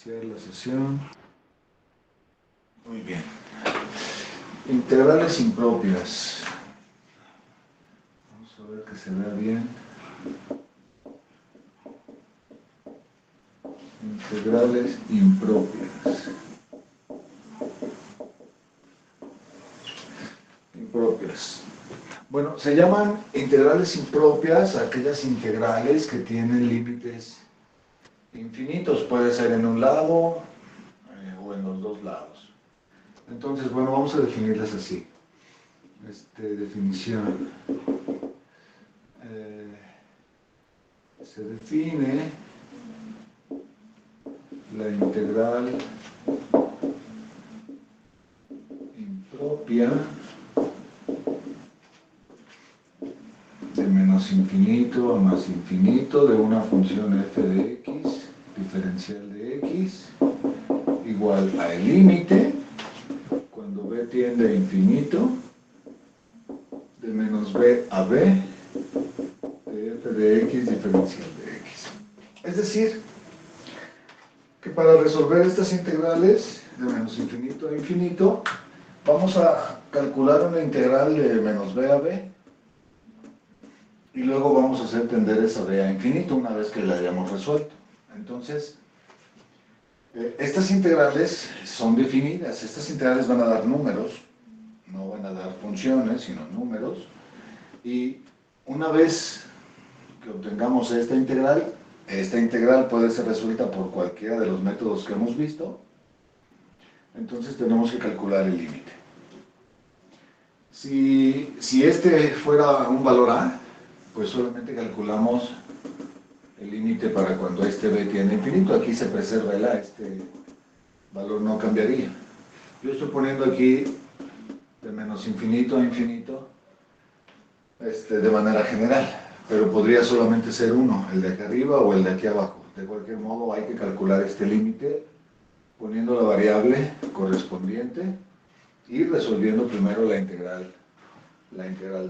Iniciar la sesión. Muy bien. Integrales impropias. Vamos a ver que se vea bien. Integrales impropias. Impropias. Bueno, se llaman integrales impropias aquellas integrales que tienen límites infinitos. Puede ser en un lado o en los dos lados. Entonces, bueno, vamos a definirlas así. Definición. Se define la integral impropia de menos infinito a más infinito de una función f de x, diferencial de x, igual al límite, cuando b tiende a infinito, de menos b a b, de f de x, diferencial de x. Es decir, que para resolver estas integrales de menos infinito a infinito, vamos a calcular una integral de menos b a b, y luego vamos a hacer tender esa b a infinito una vez que la hayamos resuelto. Entonces, estas integrales son definidas. Estas integrales van a dar números, no van a dar funciones, sino números. Y una vez que obtengamos esta integral puede ser resuelta por cualquiera de los métodos que hemos visto. Entonces tenemos que calcular el límite. Si este fuera un valor a, pues solamente calculamos el límite para cuando este b tiende a infinito. Aquí se preserva el a, este valor no cambiaría. Yo estoy poniendo aquí de menos infinito a infinito de manera general, pero podría solamente ser uno, el de acá arriba o el de aquí abajo. De cualquier modo hay que calcular este límite poniendo la variable correspondiente y resolviendo primero la integral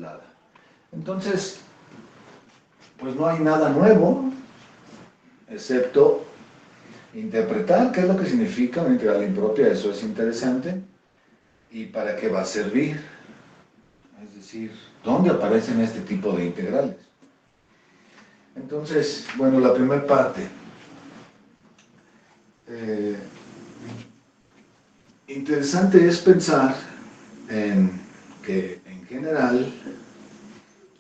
dada. Entonces, pues no hay nada nuevo, excepto interpretar qué es lo que significa una integral impropia. Eso es interesante. ¿Y para qué va a servir? Es decir, ¿dónde aparecen este tipo de integrales? Entonces, bueno, la primera parte. Interesante es pensar en que, en general,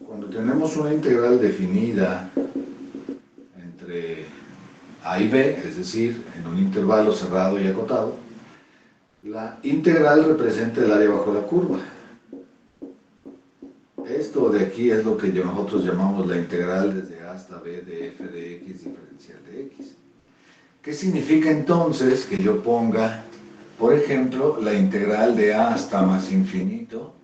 cuando tenemos una integral definida entre a y b, es decir, en un intervalo cerrado y acotado, la integral representa el área bajo la curva. Esto de aquí es lo que nosotros llamamos la integral desde a hasta b de f de x diferencial de x. ¿Qué significa entonces que yo ponga, por ejemplo, la integral de a hasta más infinito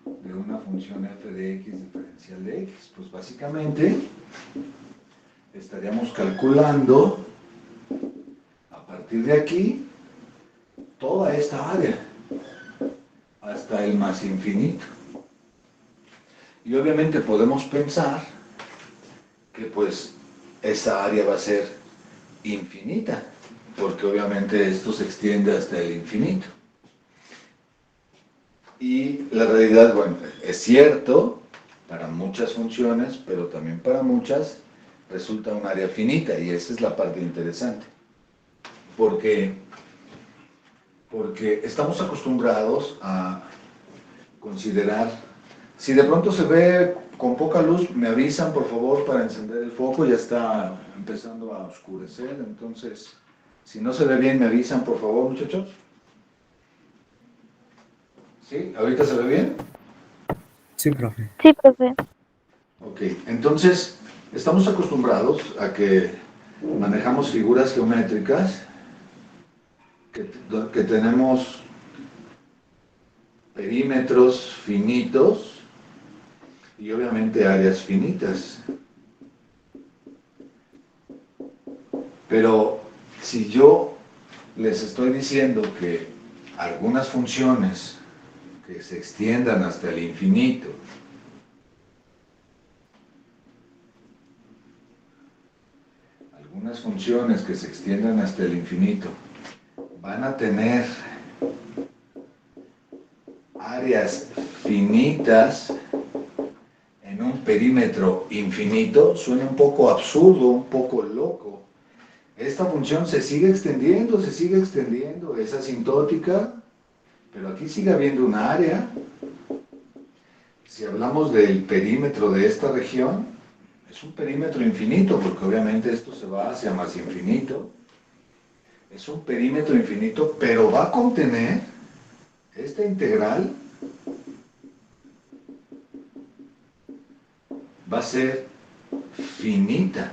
de una función f de x diferencial de x? Pues básicamente estaríamos calculando a partir de aquí toda esta área hasta el más infinito. Y obviamente podemos pensar que pues esa área va a ser infinita, porque obviamente esto se extiende hasta el infinito. Y la realidad, bueno, es cierto para muchas funciones, pero también para muchas resulta un área finita, y esa es la parte interesante. Porque estamos acostumbrados a considerar, si de pronto se ve con poca luz, me avisan por favor para encender el foco, ya está empezando a oscurecer, entonces si no se ve bien me avisan por favor, muchachos. ¿Sí? ¿Ahorita se ve bien? Sí, profe. Sí, profe. Ok, entonces estamos acostumbrados a que manejamos figuras geométricas, que tenemos perímetros finitos y obviamente áreas finitas. Pero si yo les estoy diciendo que algunas funciones que se extiendan hasta el infinito funciones que se extiendan hasta el infinito van a tener áreas finitas en un perímetro infinito, suena un poco absurdo, un poco loco. Esta función se sigue extendiendo, es asintótica, pero aquí sigue habiendo un área. Si hablamos del perímetro de esta región, es un perímetro infinito, porque obviamente esto se va hacia más infinito. Es un perímetro infinito, pero va a contener esta integral, va a ser finita.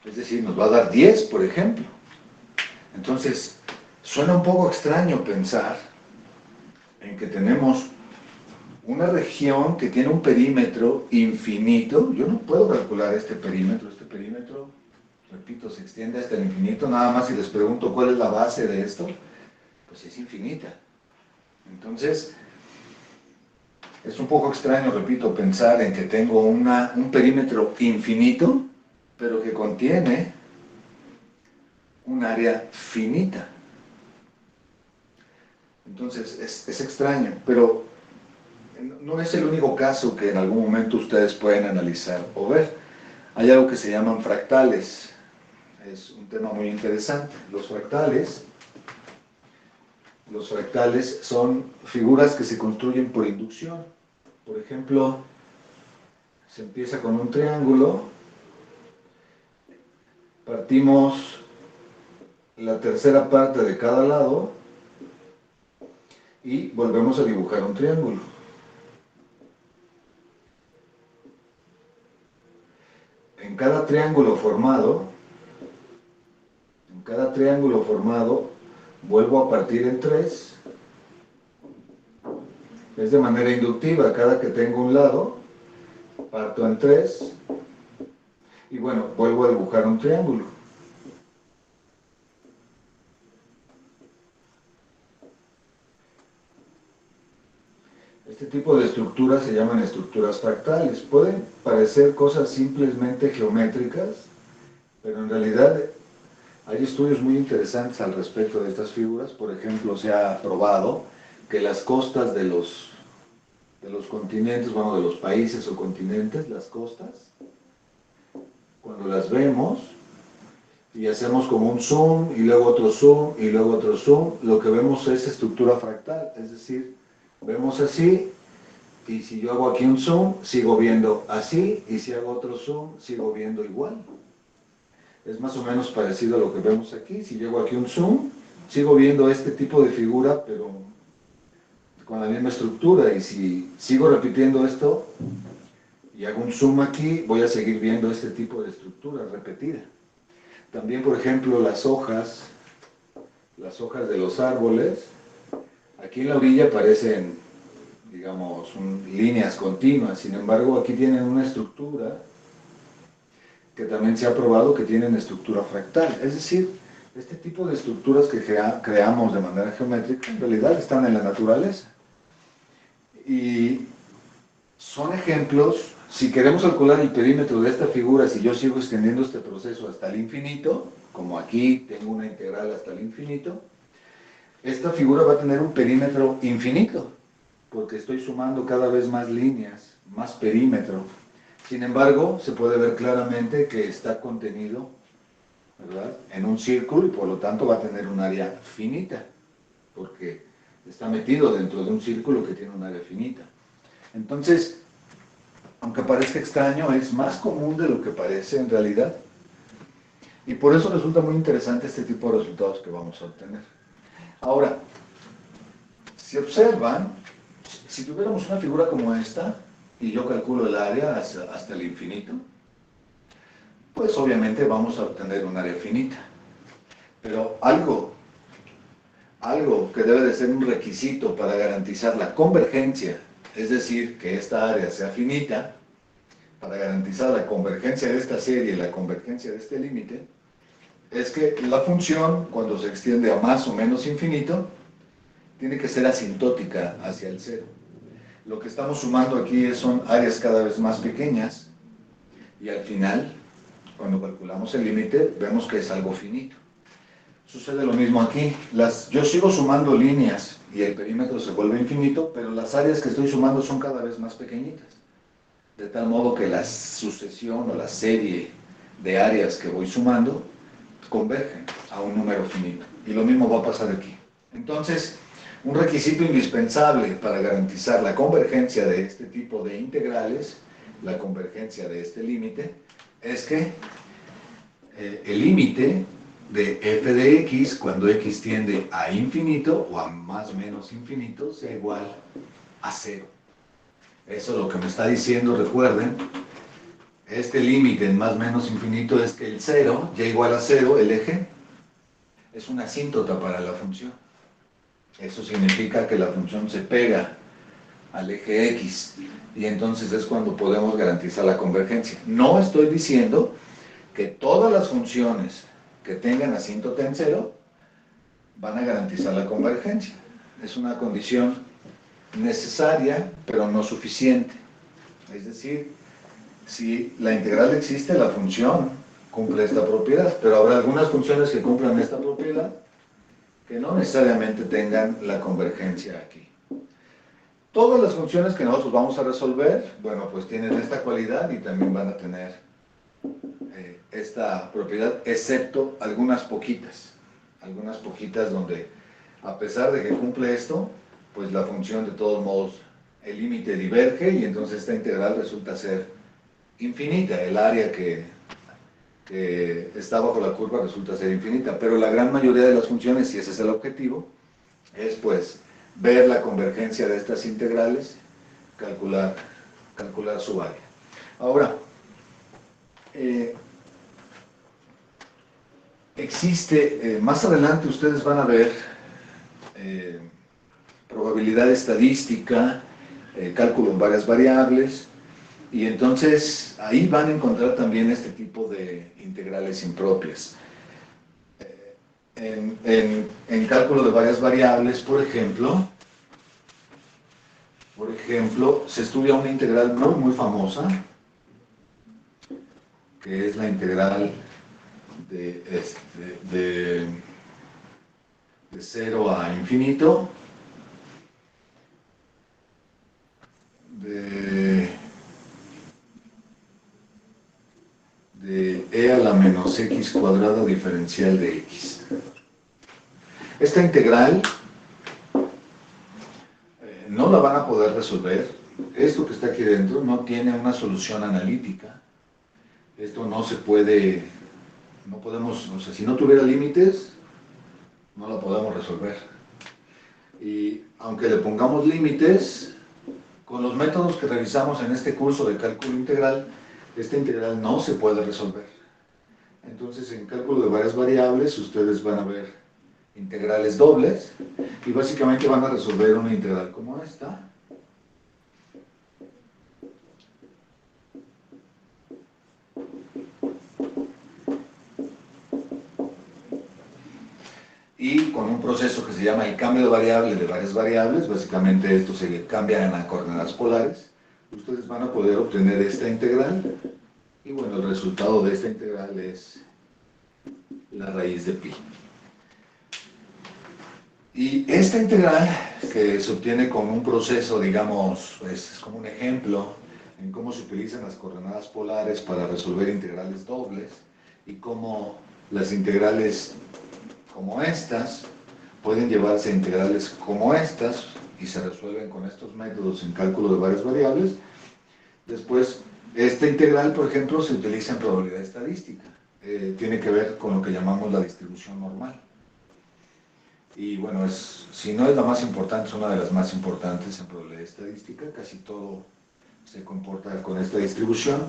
Es decir, nos va a dar 10, por ejemplo. Entonces, suena un poco extraño pensar en que tenemos una región que tiene un perímetro infinito. Yo no puedo calcular este perímetro, repito, se extiende hasta el infinito. Nada más si les pregunto cuál es la base de esto, pues es infinita. Entonces, es un poco extraño, repito, pensar en que tengo un perímetro infinito, pero que contiene un área finita. Entonces, es extraño, pero no es el único caso que en algún momento ustedes pueden analizar o ver. Hay algo que se llaman fractales. Es un tema muy interesante. Los fractales son figuras que se construyen por inducción. Por ejemplo, se empieza con un triángulo, partimos la tercera parte de cada lado y volvemos a dibujar un triángulo. En cada triángulo formado, vuelvo a partir en 3. Es de manera inductiva, cada que tengo un lado, parto en 3 y bueno, vuelvo a dibujar un triángulo. Este tipo de estructuras se llaman estructuras fractales. Pueden parecer cosas simplemente geométricas, pero en realidad hay estudios muy interesantes al respecto de estas figuras. Por ejemplo, se ha probado que las costas de los continentes, bueno, de los países o continentes, las costas, cuando las vemos y hacemos como un zoom y luego otro zoom y luego otro zoom, lo que vemos es estructura fractal, es decir, vemos así y si yo hago aquí un zoom, sigo viendo así y si hago otro zoom, sigo viendo igual. Es más o menos parecido a lo que vemos aquí. Si llego aquí un zoom, sigo viendo este tipo de figura, pero con la misma estructura. Y si sigo repitiendo esto y hago un zoom aquí, voy a seguir viendo este tipo de estructura repetida. También, por ejemplo, las hojas de los árboles, aquí en la orilla parecen, digamos, líneas continuas. Sin embargo, aquí tienen una estructura que también se ha probado que tienen estructura fractal. Es decir, este tipo de estructuras que creamos de manera geométrica en realidad están en la naturaleza. Y son ejemplos, si queremos calcular el perímetro de esta figura, si yo sigo extendiendo este proceso hasta el infinito, como aquí tengo una integral hasta el infinito, esta figura va a tener un perímetro infinito, porque estoy sumando cada vez más líneas, más perímetro. Sin embargo, se puede ver claramente que está contenido, ¿verdad?, en un círculo y por lo tanto va a tener un área finita, porque está metido dentro de un círculo que tiene un área finita. Entonces, aunque parezca extraño, es más común de lo que parece en realidad. Y por eso resulta muy interesante este tipo de resultados que vamos a obtener. Ahora, si observan, si tuviéramos una figura como esta, y yo calculo el área hasta el infinito, pues obviamente vamos a obtener un área finita. Pero algo que debe de ser un requisito para garantizar la convergencia, es decir, que esta área sea finita, para garantizar la convergencia de esta serie y la convergencia de este límite, es que la función, cuando se extiende a más o menos infinito, tiene que ser asintótica hacia el cero. Lo que estamos sumando aquí son áreas cada vez más pequeñas y al final Cuando calculamos el límite, vemos que es algo finito. Sucede lo mismo aquí. Yo sigo sumando líneas y el perímetro se vuelve infinito, pero las áreas que estoy sumando son cada vez más pequeñitas. De tal modo que la sucesión o la serie de áreas que voy sumando convergen a un número finito. Y lo mismo va a pasar aquí. Entonces, un requisito indispensable para garantizar la convergencia de este tipo de integrales, la convergencia de este límite, es que el límite de f de x, cuando x tiende a infinito o a más o menos infinito, sea igual a cero. Eso es lo que me está diciendo, recuerden, este límite en más o menos infinito es que el 0, y igual a 0, el eje, es una asíntota para la función. Eso significa que la función se pega al eje x, y entonces es cuando podemos garantizar la convergencia. No estoy diciendo que todas las funciones que tengan asíntota en 0 van a garantizar la convergencia. Es una condición necesaria, pero no suficiente. Es decir, si la integral existe, la función cumple esta propiedad, pero habrá algunas funciones que cumplan esta propiedad que no necesariamente tengan la convergencia aquí. Todas las funciones que nosotros vamos a resolver, bueno, pues tienen esta cualidad y también van a tener esta propiedad, excepto algunas poquitas donde, a pesar de que cumple esto, pues la función de todos modos, el límite diverge y entonces esta integral resulta ser infinita, el área que está bajo la curva resulta ser infinita, pero la gran mayoría de las funciones, si ese es el objetivo, es pues ver la convergencia de estas integrales, calcular su área. Ahora, existe, más adelante ustedes van a ver probabilidad estadística, cálculo en varias variables, y entonces ahí van a encontrar también este tipo de integrales impropias. En cálculo de varias variables, por ejemplo, se estudia una integral muy famosa, que es la integral de 0 a infinito, de e a la menos x cuadrada diferencial de x. Esta integral no la van a poder resolver. Esto que está aquí dentro no tiene una solución analítica. Esto no se puede, no podemos, o sea, si no tuviera límites, no la podemos resolver. Y aunque le pongamos límites, con los métodos que revisamos en este curso de cálculo integral, esta integral no se puede resolver. Entonces, en cálculo de varias variables, ustedes van a ver integrales dobles, y básicamente van a resolver una integral como esta. Y con un proceso que se llama el cambio de variable de varias variables, básicamente esto se cambia a coordenadas polares, ustedes van a poder obtener esta integral, y bueno, el resultado de esta integral es la raíz de pi. Y esta integral, que se obtiene con un proceso, digamos, es como un ejemplo en cómo se utilizan las coordenadas polares para resolver integrales dobles, y cómo las integrales como estas pueden llevarse a integrales como estas, y se resuelven con estos métodos en cálculo de varias variables. Después, esta integral, por ejemplo, se utiliza en probabilidad estadística. Tiene que ver con lo que llamamos la distribución normal. Y bueno, si no es la más importante, es una de las más importantes en probabilidad estadística. Casi todo se comporta con esta distribución.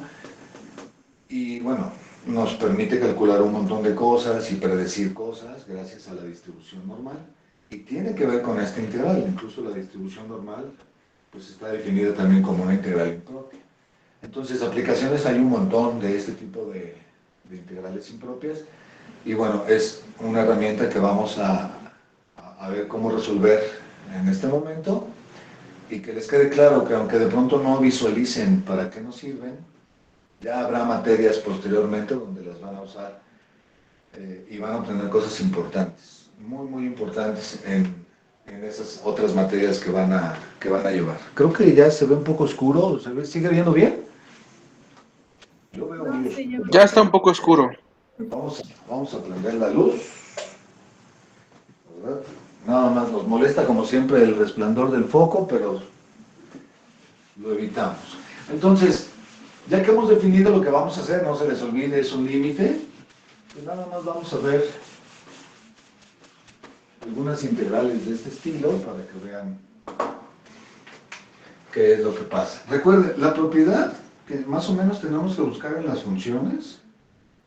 Y bueno, nos permite calcular un montón de cosas y predecir cosas gracias a la distribución normal. Y tiene que ver con esta integral. Incluso la distribución normal pues está definida también como una integral impropia. Entonces, aplicaciones hay un montón de este tipo de integrales impropias. Y bueno, es una herramienta que vamos a ver cómo resolver en este momento, y que les quede claro que aunque de pronto no visualicen para qué nos sirven, Ya habrá materias posteriormente donde las van a usar y van a obtener cosas importantes, muy, muy importantes en esas otras materias que van a llevar. Creo que ya se ve un poco oscuro, ¿sigue viendo bien? Yo veo muy Ya oscuro. está un poco oscuro. Vamos a prender la luz, ¿verdad? Nada más nos molesta como siempre el resplandor del foco, pero lo evitamos. Entonces, ya que hemos definido lo que vamos a hacer, no se les olvide, es un límite, pues nada más vamos a ver algunas integrales de este estilo para que vean qué es lo que pasa. Recuerden, la propiedad que más o menos tenemos que buscar en las funciones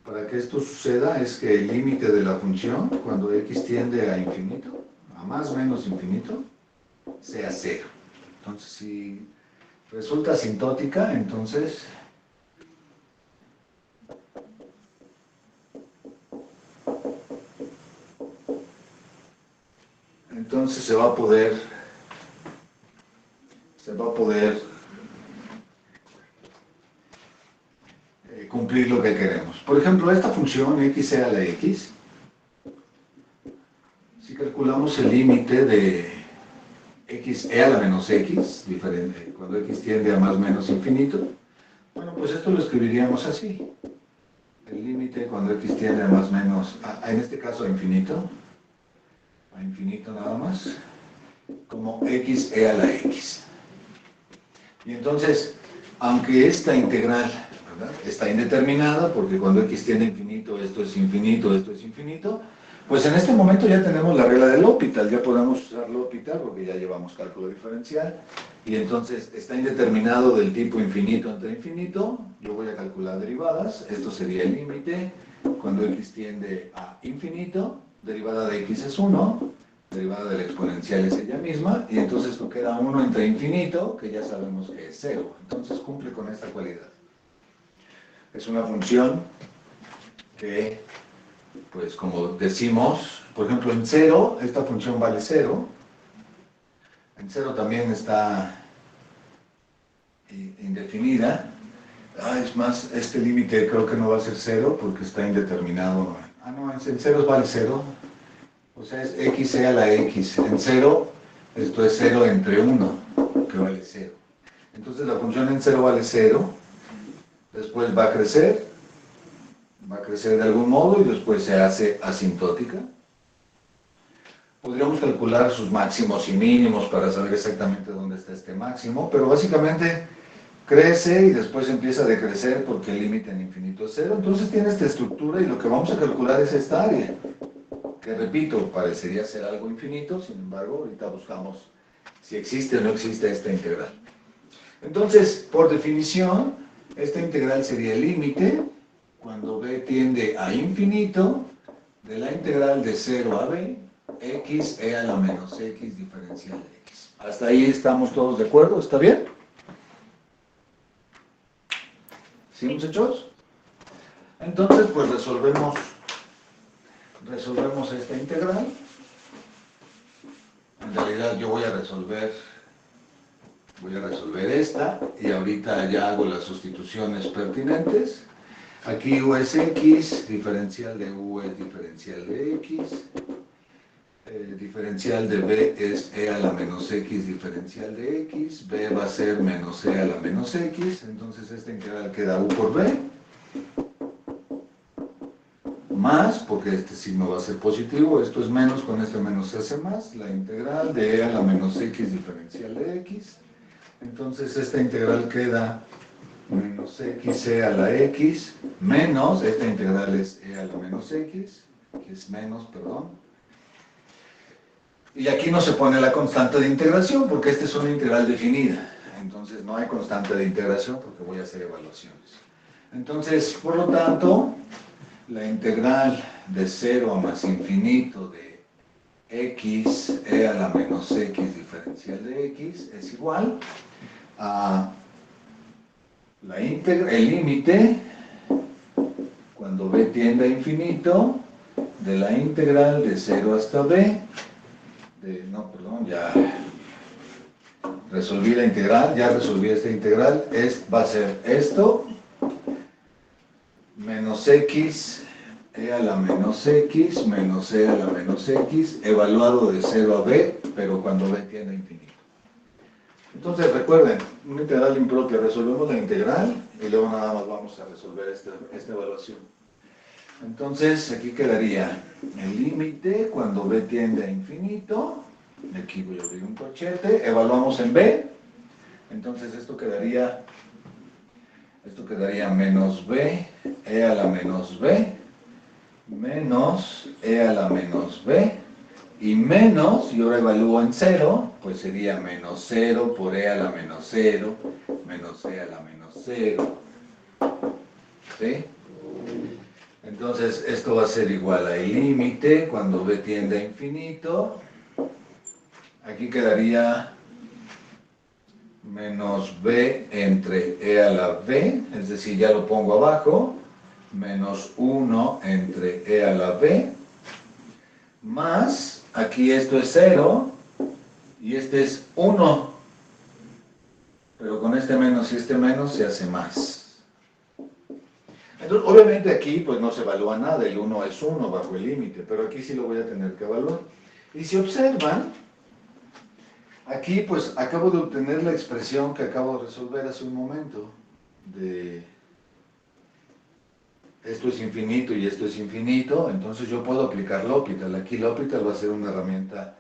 para que esto suceda es que el límite de la función, cuando x tiende a infinito, a más o menos infinito, sea cero. Entonces, si resulta asintótica, entonces se va a poder cumplir lo que queremos. Por ejemplo, esta función x a la x, si calculamos el límite de x a la menos x, diferente, cuando x tiende a más o menos infinito, bueno, pues esto lo escribiríamos así. El límite cuando x tiende a más o menos, en este caso a infinito nada más, como x a la x. Y entonces, aunque esta integral, ¿verdad?, está indeterminada, porque cuando x tiende a infinito, esto es infinito, pues en este momento ya tenemos la regla del L'Hopital, ya podemos usar L'Hopital porque ya llevamos cálculo diferencial, y entonces está indeterminado del tipo infinito entre infinito, yo voy a calcular derivadas, esto sería el límite, cuando x tiende a infinito, derivada de x es 1, derivada de la exponencial es ella misma, y entonces esto queda 1 entre infinito, que ya sabemos que es 0, entonces cumple con esta cualidad. Es una función que, pues como decimos, por ejemplo en 0, esta función vale 0, en 0 también está indefinida, es más, este límite creo que no va a ser 0 porque está indeterminado, no, en 0 vale 0, o sea, es x a la x. En 0, esto es 0 entre 1, que vale 0. Entonces la función en 0 vale 0. Después va a crecer de algún modo y después se hace asintótica. Podríamos calcular sus máximos y mínimos para saber exactamente dónde está este máximo, pero básicamente crece y después empieza a decrecer porque el límite en infinito es 0. Entonces tiene esta estructura y lo que vamos a calcular es esta área, que repito, parecería ser algo infinito, sin embargo, ahorita buscamos si existe o no existe esta integral. Entonces, por definición, esta integral sería el límite, cuando b tiende a infinito, de la integral de 0 a b, x a la menos x diferencial de x. ¿Hasta ahí estamos todos de acuerdo? ¿Está bien? ¿Sí, muchachos? Entonces, pues resolvemos esta integral. En realidad yo voy a resolver esta y ahorita ya hago las sustituciones pertinentes. Aquí u es x, diferencial de u es diferencial de x, diferencial de b es e a la menos x diferencial de x, b va a ser menos e a la menos x, entonces esta integral queda u por b, más, porque este signo va a ser positivo, esto es menos, con este menos se hace más, la integral de e a la menos x diferencial de x, entonces esta integral queda menos x e a la x, menos, esta integral es e a la menos x, que es menos, perdón, y aquí no se pone la constante de integración, porque esta es una integral definida, entonces no hay constante de integración porque voy a hacer evaluaciones. Entonces, por lo tanto, la integral de 0 a más infinito de x e a la menos x diferencial de x es igual a el límite cuando b tiende a infinito de la integral de 0 hasta b ya resolví la integral, ya resolví esta integral, va a ser esto menos x, e a la menos x, menos e a la menos x, evaluado de 0 a b, pero cuando b tiende a infinito. Entonces recuerden, una integral impropia, resolvemos la integral y luego nada más vamos a resolver esta evaluación. Entonces aquí quedaría el límite cuando b tiende a infinito, aquí voy a abrir un corchete, evaluamos en b, entonces esto quedaría menos b, e a la menos b, menos e a la menos b, y menos, y ahora evalúo en 0, pues sería menos 0 por e a la menos 0, menos e a la menos 0. ¿Sí? Entonces, esto va a ser igual al límite cuando b tiende a infinito. Aquí quedaría menos b entre e a la b, es decir, ya lo pongo abajo, menos 1 entre e a la b, más, aquí esto es 0, y este es 1, pero con este menos y este menos se hace más. Entonces, obviamente aquí pues no se evalúa nada, el 1 es 1 bajo el límite, pero aquí sí lo voy a tener que evaluar. Y si observan, aquí pues acabo de obtener la expresión que acabo de resolver hace un momento, de esto es infinito y esto es infinito, entonces yo puedo aplicar L'Hopital. Aquí L'Hopital va a ser una herramienta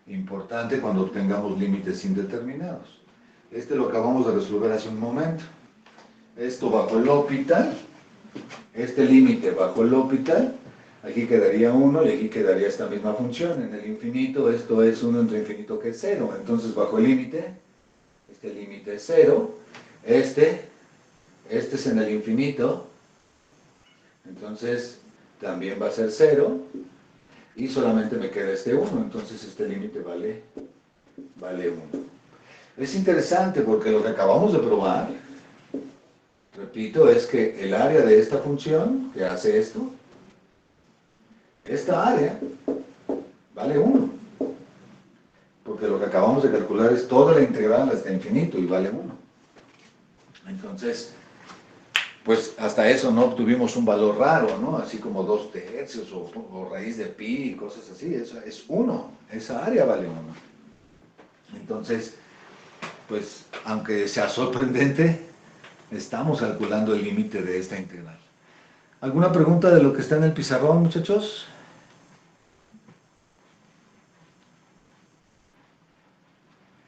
importante cuando obtengamos límites indeterminados. Este lo acabamos de resolver hace un momento. Esto bajo L'Hopital, este límite bajo L'Hopital, aquí quedaría 1 y aquí quedaría esta misma función. En el infinito esto es 1 entre infinito que es 0, entonces bajo el límite, este límite es 0, este es en el infinito, entonces también va a ser 0, y solamente me queda este 1, entonces este límite vale 1. Es interesante porque lo que acabamos de probar, repito, es que el área de esta función, que hace esto, esta área vale 1. Porque lo que acabamos de calcular es toda la integral hasta infinito y vale 1. Entonces, pues hasta eso no obtuvimos un valor raro, ¿no? Así como 2/3 o raíz de pi y cosas así. Eso es 1. Esa área vale 1. Entonces, pues, aunque sea sorprendente, estamos calculando el límite de esta integral. ¿Alguna pregunta de lo que está en el pizarrón, muchachos?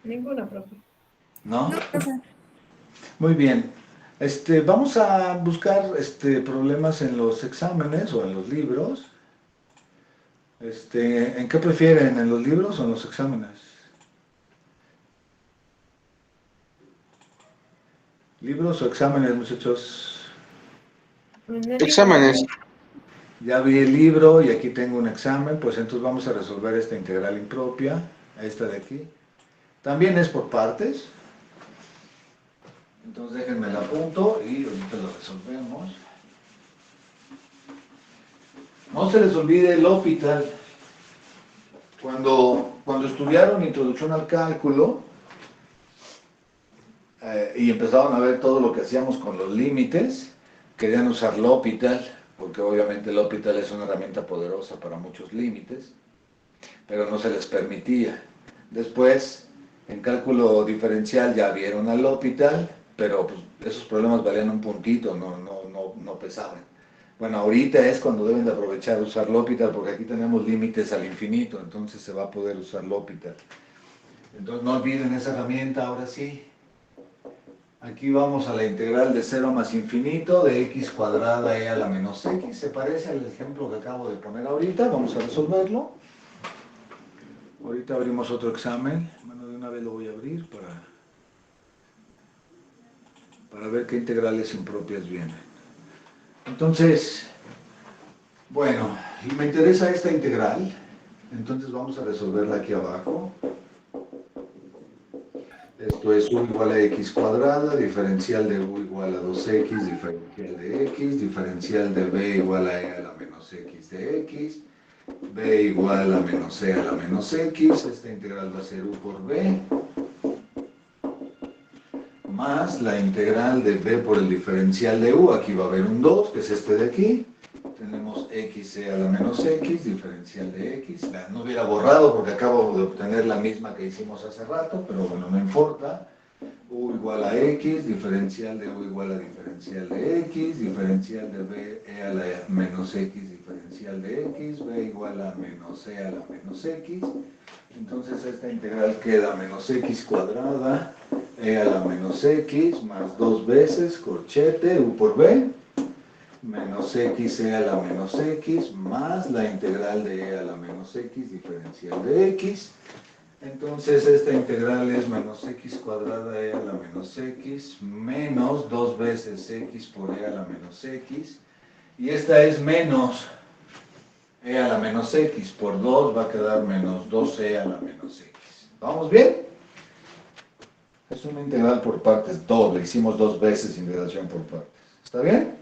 Ninguna, profe. ¿No? Muy bien. Vamos a buscar problemas en los exámenes o en los libros. ¿En qué prefieren? ¿En los libros o en los exámenes? ¿Libros o exámenes, muchachos? Exámenes. Ya vi el libro y aquí tengo un examen, pues entonces vamos a resolver esta integral impropia, esta de aquí. También es por partes. Entonces déjenme la apunto y ahorita lo resolvemos. No se les olvide el L'Hopital. Cuando estudiaron Introducción al Cálculo y empezaron a ver todo lo que hacíamos con los límites, querían usar L'Hopital, porque obviamente L'Hopital es una herramienta poderosa para muchos límites, pero no se les permitía. Después, en cálculo diferencial ya vieron al L'Hopital, pero pues, esos problemas valían un puntito, no pesaban. Bueno, ahorita es cuando deben de aprovechar usar L'Hopital, porque aquí tenemos límites al infinito, entonces se va a poder usar L'Hopital. Entonces no olviden esa herramienta, ahora sí. Aquí vamos a la integral de 0 más infinito de x cuadrada e a la menos x. Se parece al ejemplo que acabo de poner ahorita, vamos a resolverlo. Ahorita abrimos otro examen, bueno, de una vez lo voy a abrir para ver qué integrales impropias vienen. Entonces, bueno, me interesa esta integral, entonces vamos a resolverla aquí abajo. Esto es u igual a x cuadrada, diferencial de u igual a 2x, diferencial de x, diferencial de b igual a e a la menos x de x, b igual a menos e a la menos x, esta integral va a ser u por b, más la integral de b por el diferencial de u. Aquí va a haber un 2, que es este de aquí. Tenemos xe a la menos x, diferencial de x. No hubiera borrado porque acabo de obtener la misma que hicimos hace rato, pero bueno, no importa. U igual a x, diferencial de u igual a diferencial de x, diferencial de b e a la menos x, diferencial de x, b igual a menos e a la menos x. Entonces esta integral queda menos x cuadrada e a la menos x más 2 veces corchete u por b menos x e a la menos x más la integral de e a la menos x diferencial de x. Entonces esta integral es menos x cuadrada e a la menos x menos 2 veces x por e a la menos x, y esta es menos e a la menos x por 2 va a quedar menos 2e a la menos x. ¿Vamos bien? Es una integral por partes doble, hicimos 2 veces integración por partes. ¿Está bien?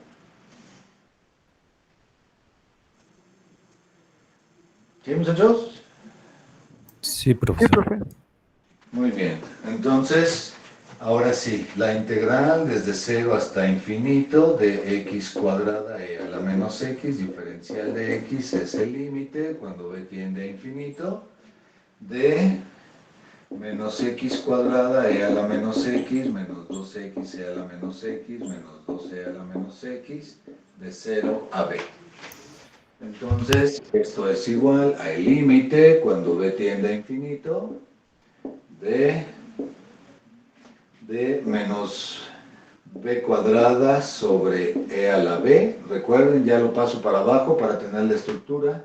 ¿Sí, muchachos? Sí, profesor. Muy bien, entonces, ahora sí, la integral desde 0 hasta infinito de x cuadrada e a la menos x, diferencial de x es el límite, cuando b tiende a infinito, de menos x cuadrada e a la menos x, menos 2x e a la menos x, menos 2e a la menos x, de 0 a b. Entonces, esto es igual al límite, cuando b tiende a infinito, de menos b cuadrada sobre e a la b. Recuerden, ya lo paso para abajo para tener la estructura.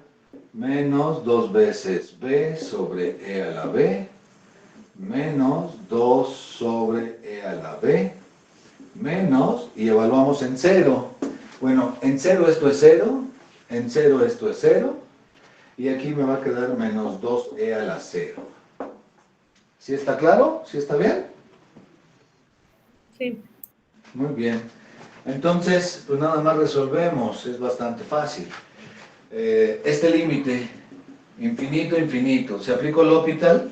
Menos 2 veces b sobre e a la b. Menos 2 sobre e a la b. Menos, y evaluamos en 0. Bueno, en 0 esto es 0. En 0 esto es 0. Y aquí me va a quedar menos 2e a la 0. ¿Sí está claro? ¿Sí está bien? Sí. Muy bien. Entonces, pues nada más resolvemos, es bastante fácil. Este límite, infinito, infinito, si aplico el L'Hopital,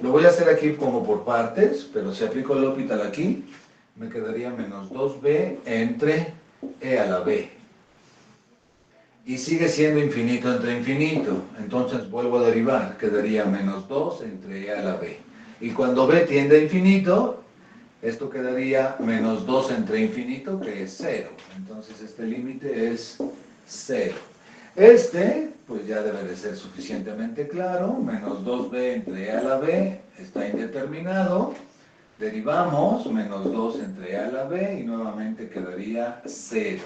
lo voy a hacer aquí como por partes, pero si aplico el L'Hopital aquí, me quedaría menos 2b entre e a la b. Y sigue siendo infinito entre infinito, entonces vuelvo a derivar, quedaría menos 2 entre e a la b. Y cuando b tiende a infinito, esto quedaría menos 2 entre infinito, que es 0. Entonces este límite es 0. Este, pues ya debe de ser suficientemente claro. Menos 2b entre e a la b está indeterminado. Derivamos menos 2 entre e a la b y nuevamente quedaría 0.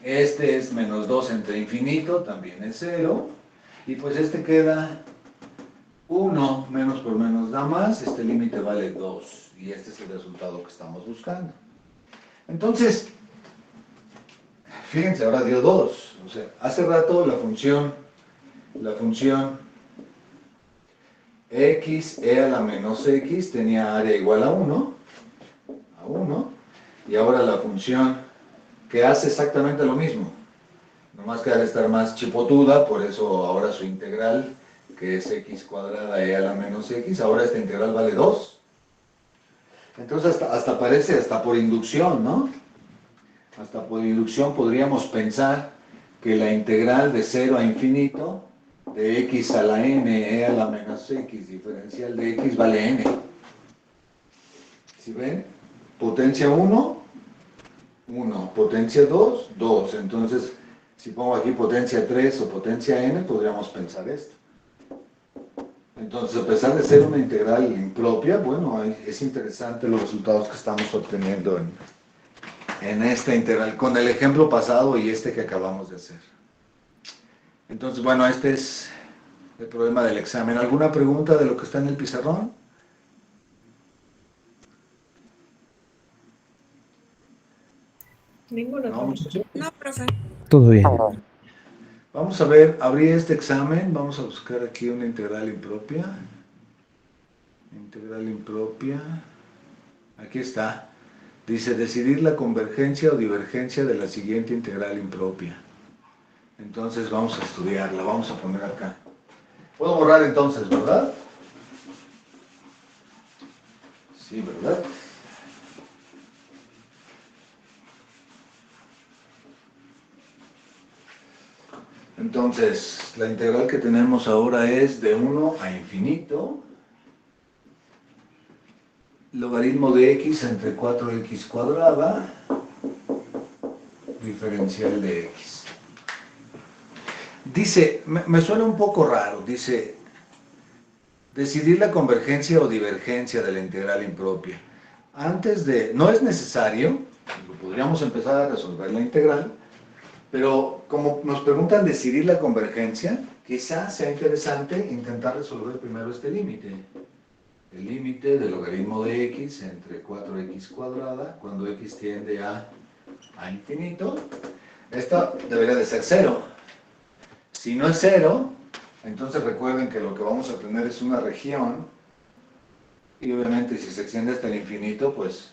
Este es menos 2 entre infinito, también es 0. Y pues este queda 1, menos por menos da más, este límite vale 2, y este es el resultado que estamos buscando. Entonces, fíjense, ahora dio 2, o sea, hace rato la función x e a la menos x tenía área igual a 1, y ahora la función que hace exactamente lo mismo, nomás que al estar más chipotuda, por eso ahora su integral, que es x cuadrada e a la menos x, ahora esta integral vale 2. Entonces hasta parece, hasta por inducción, ¿no? Hasta por inducción podríamos pensar que la integral de 0 a infinito de x a la n e a la menos x diferencial de x vale n. ¿Sí ven? Potencia 1, 1. Potencia 2, 2. Entonces, si pongo aquí potencia 3 o potencia n, podríamos pensar esto. Entonces, a pesar de ser una integral impropia, bueno, es interesante los resultados que estamos obteniendo en esta integral, con el ejemplo pasado y este que acabamos de hacer. Entonces, bueno, este es el problema del examen. ¿Alguna pregunta de lo que está en el pizarrón? Ninguna, No, profe. muchachos. No, profe. Todo bien. Vamos a ver, abrí este examen, vamos a buscar aquí una integral impropia. Integral impropia. Aquí está. Dice, decidir la convergencia o divergencia de la siguiente integral impropia. Entonces vamos a estudiarla, vamos a poner acá. Puedo borrar entonces, ¿verdad? Sí, ¿verdad? Entonces, la integral que tenemos ahora es de 1 a infinito, logaritmo de x entre 4x cuadrada, diferencial de x. Dice, me suena un poco raro, dice, decidir la convergencia o divergencia de la integral impropia. Antes de, no es necesario, podríamos empezar a resolver la integral, pero como nos preguntan decidir la convergencia, quizás sea interesante intentar resolver primero este límite. El límite del logaritmo de x entre 4x cuadrada, cuando x tiende a infinito. Esto debería de ser 0. Si no es 0, entonces recuerden que lo que vamos a tener es una región, y obviamente si se extiende hasta el infinito, pues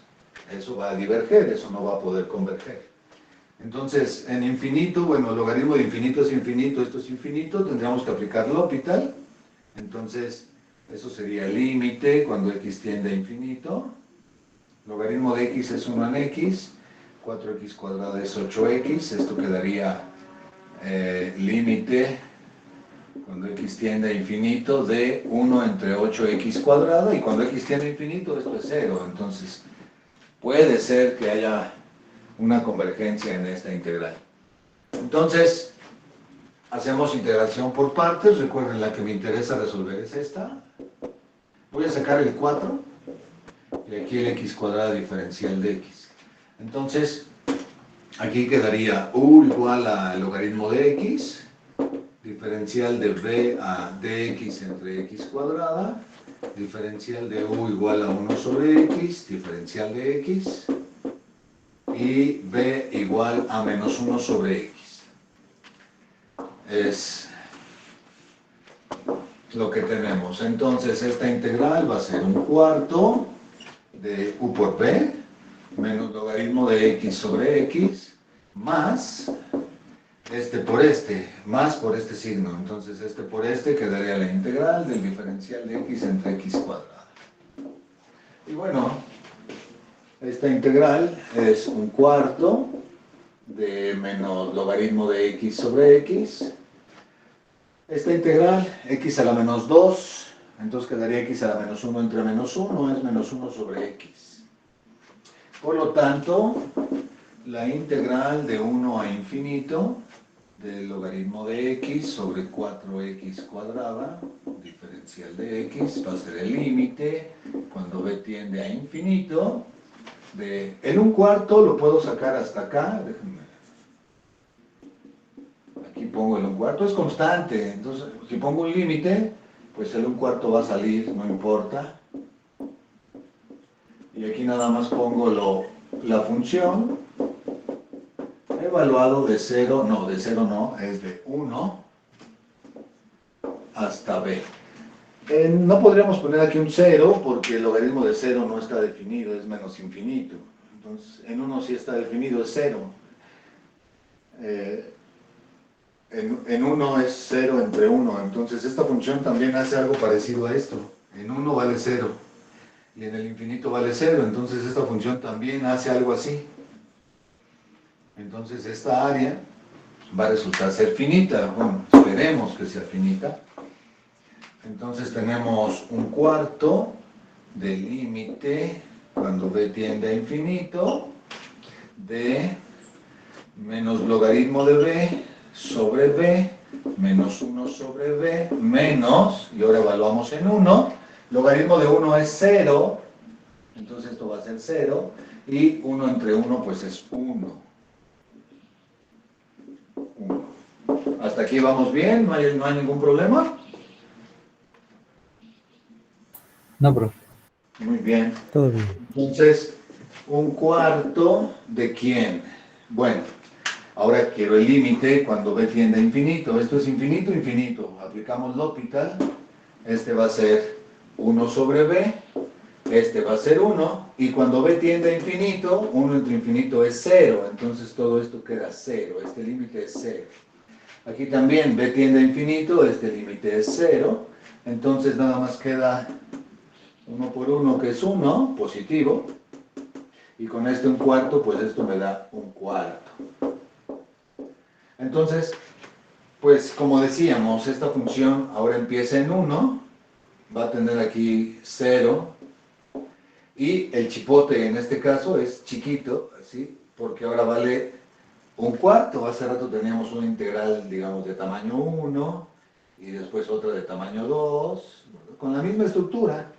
eso va a diverger, eso no va a poder converger. Entonces, en infinito, bueno, el logaritmo de infinito es infinito, esto es infinito, tendríamos que aplicar L'Hopital. Entonces, eso sería el límite cuando x tiende a infinito. Logaritmo de x es 1 en x, 4x cuadrada es 8x, esto quedaría límite cuando x tiende a infinito de 1 entre 8x cuadrada, y cuando x tiende a infinito esto es 0. Entonces, puede ser que haya una convergencia en esta integral. Entonces, hacemos integración por partes. Recuerden, la que me interesa resolver es esta. Voy a sacar el 4 y aquí el x cuadrada diferencial de x. Entonces, aquí quedaría u igual al logaritmo de x, diferencial de b a dx entre x cuadrada, diferencial de u igual a 1 sobre x, diferencial de x, y b igual a menos 1 sobre x. Es lo que tenemos. Entonces, esta integral va a ser un cuarto de u por b menos logaritmo de x sobre x más este por este, más por este signo. Entonces, este por este quedaría la integral del diferencial de x entre x cuadrada. Y bueno, esta integral es un cuarto de menos logaritmo de x sobre x. Esta integral, x a la menos 2, entonces quedaría x a la menos 1 entre menos 1, es menos 1 sobre x. Por lo tanto, la integral de 1 a infinito del logaritmo de x sobre 4x cuadrada, diferencial de x, va a ser el límite, cuando b tiende a infinito, en un cuarto lo puedo sacar hasta acá, déjenme. Aquí pongo el un cuarto, es constante, entonces si pongo un límite, pues el un cuarto va a salir, no importa. Y aquí nada más pongo la función, evaluado de 0, no, de 0 no, es de 1 hasta b. No podríamos poner aquí un 0 porque el logaritmo de 0 no está definido, es menos infinito. Entonces, en 1 sí está definido, es 0. En 1 es 0 entre 1, entonces esta función también hace algo parecido a esto. En 1 vale 0 y en el infinito vale 0, entonces esta función también hace algo así. Entonces esta área va a resultar ser finita, bueno, esperemos que sea finita. Entonces tenemos un cuarto del límite cuando b tiende a infinito de menos logaritmo de b sobre b menos 1 sobre b menos, y ahora evaluamos en 1, logaritmo de 1 es 0, entonces esto va a ser 0, y 1 entre 1 pues es 1. ¿Hasta aquí vamos bien? ¿No hay ningún problema? No, profe. Muy bien. Todo bien. Entonces, un cuarto de quién. Bueno, ahora quiero el límite cuando b tiende a infinito. Esto es infinito, infinito. Aplicamos L'Hopital. Este va a ser 1 sobre b. Este va a ser 1. Y cuando b tiende a infinito, 1 entre infinito es 0. Entonces todo esto queda 0. Este límite es 0. Aquí también b tiende a infinito. Este límite es 0. Entonces nada más queda 1 por 1 que es 1, positivo, y con este 1/4, pues esto me da 1/4. Entonces, pues como decíamos, esta función ahora empieza en 1, va a tener aquí 0, y el chipote en este caso es chiquito, ¿sí? Porque ahora vale 1/4. Hace rato teníamos una integral, digamos, de tamaño 1, y después otra de tamaño 2, con la misma estructura.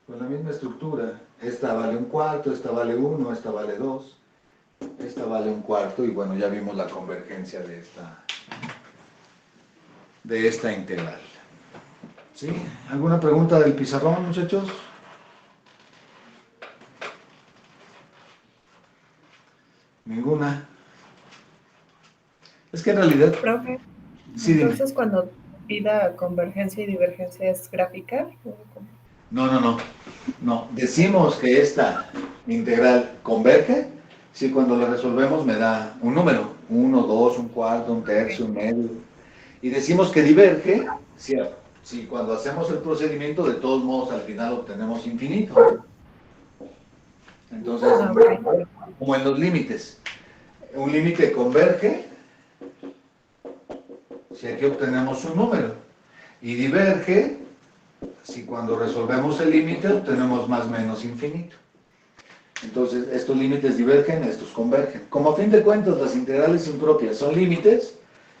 Con la misma estructura. Esta vale 1/4, esta vale 1, esta vale 2, esta vale 1/4, y bueno, ya vimos la convergencia de esta integral. ¿Sí? ¿Alguna pregunta del pizarrón, muchachos? Ninguna. Es que en realidad... Profe, Sí, dime. entonces cuando pida convergencia y divergencia es graficar. ¿O cómo? No. Decimos que esta integral converge si cuando la resolvemos me da un número. 1, 2, 1/4, 1/3, 1/2. Y decimos que diverge si cuando hacemos el procedimiento de todos modos al final obtenemos infinito. Entonces, Ok. como en los límites. Un límite converge si aquí obtenemos un número. Y diverge si cuando resolvemos el límite obtenemos más menos infinito. Entonces, estos límites divergen, estos convergen. Como a fin de cuentas las integrales impropias son límites,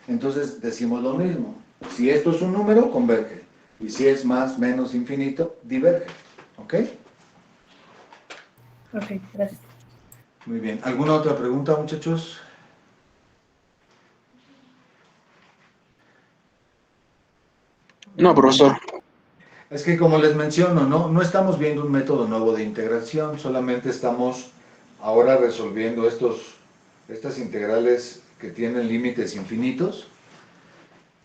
entonces decimos lo mismo. Si esto es un número, converge. Y si es más, menos, infinito, diverge. ¿Ok? Ok, gracias. Muy bien. ¿Alguna otra pregunta, muchachos? No, profesor. Es que como les menciono, no estamos viendo un método nuevo de integración, solamente estamos ahora resolviendo estas integrales que tienen límites infinitos.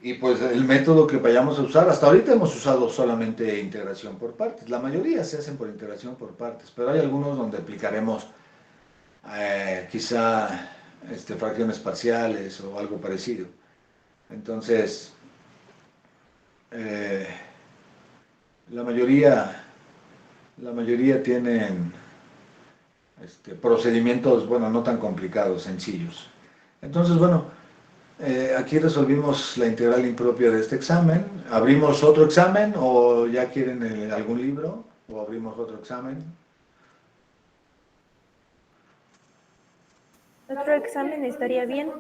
Y pues el método que vayamos a usar, hasta ahorita hemos usado solamente integración por partes. La mayoría se hacen por integración por partes, pero hay algunos donde aplicaremos quizá fracciones parciales o algo parecido. Entonces, eh, la mayoría tienen procedimientos, bueno, no tan complicados, sencillos. Entonces, bueno, aquí resolvimos la integral impropia de este examen. ¿Abrimos otro examen o ya quieren algún libro? ¿O abrimos otro examen? Otro examen estaría bien.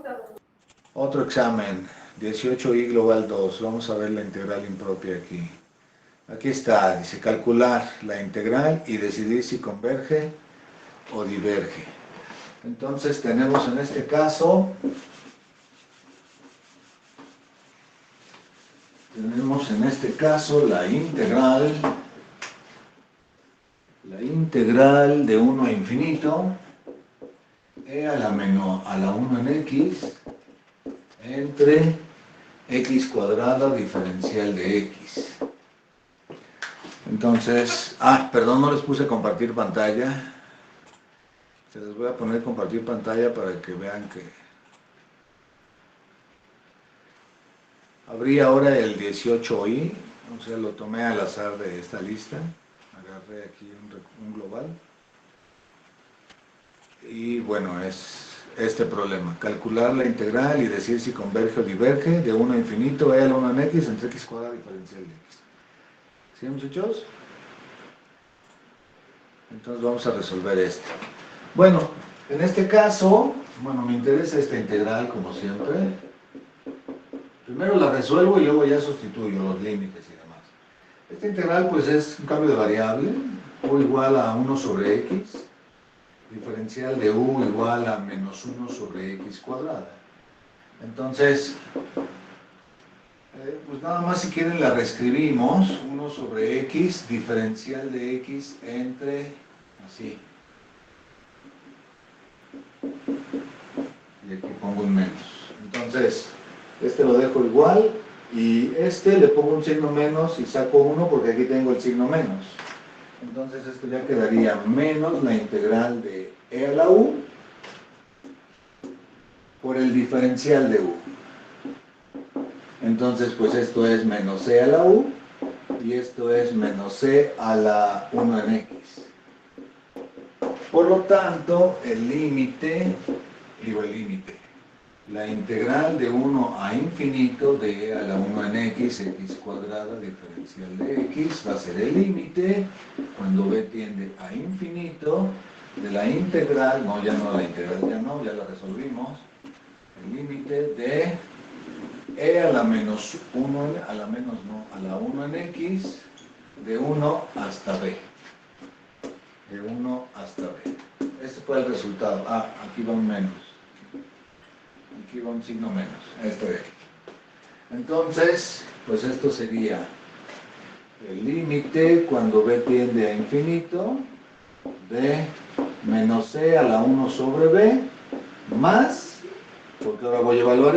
Otro examen, 18i global 2. Vamos a ver la integral impropia aquí. Aquí está, dice calcular la integral y decidir si converge o diverge. Entonces tenemos en este caso... Tenemos en este caso la integral de 1 a infinito, e a la 1 en x, entre x cuadrada diferencial de x. Entonces, perdón, no les puse compartir pantalla. Se les voy a poner compartir pantalla para que vean que... Abrí ahora el 18i, o sea, lo tomé al azar de esta lista. Agarré aquí un global. Y bueno, es este problema. Calcular la integral y decir si converge o diverge de 1 a infinito, e al 1 en x entre x cuadrada diferencial de x. ¿Sí, muchachos? Entonces vamos a resolver esto. Bueno, en este caso, bueno, me interesa esta integral como siempre. Primero la resuelvo y luego ya sustituyo los límites y demás. Esta integral pues es un cambio de variable, u igual a 1 sobre x, diferencial de u igual a menos 1 sobre x cuadrada. Entonces, pues nada más si quieren la reescribimos, 1 sobre x, diferencial de x entre, así. Y aquí pongo un menos. Entonces, este lo dejo igual y le pongo un signo menos y saco 1 porque aquí tengo el signo menos. Entonces esto ya quedaría menos la integral de e a la u por el diferencial de u. Entonces pues esto es menos e a la u y esto es menos c a la 1 en x. Por lo tanto, la integral de 1 a infinito de e a la 1 en x, x cuadrada diferencial de x, va a ser el límite, cuando b tiende a infinito, de la integral, ya la resolvimos, el límite de e a la menos 1, a la 1 en x, de 1 hasta b. De 1 hasta b. Este fue el resultado. Aquí va un menos. Aquí va un signo menos. Este de aquí. Entonces, pues esto sería el límite cuando b tiende a infinito de menos c a la 1 sobre b más, porque ahora voy a evaluar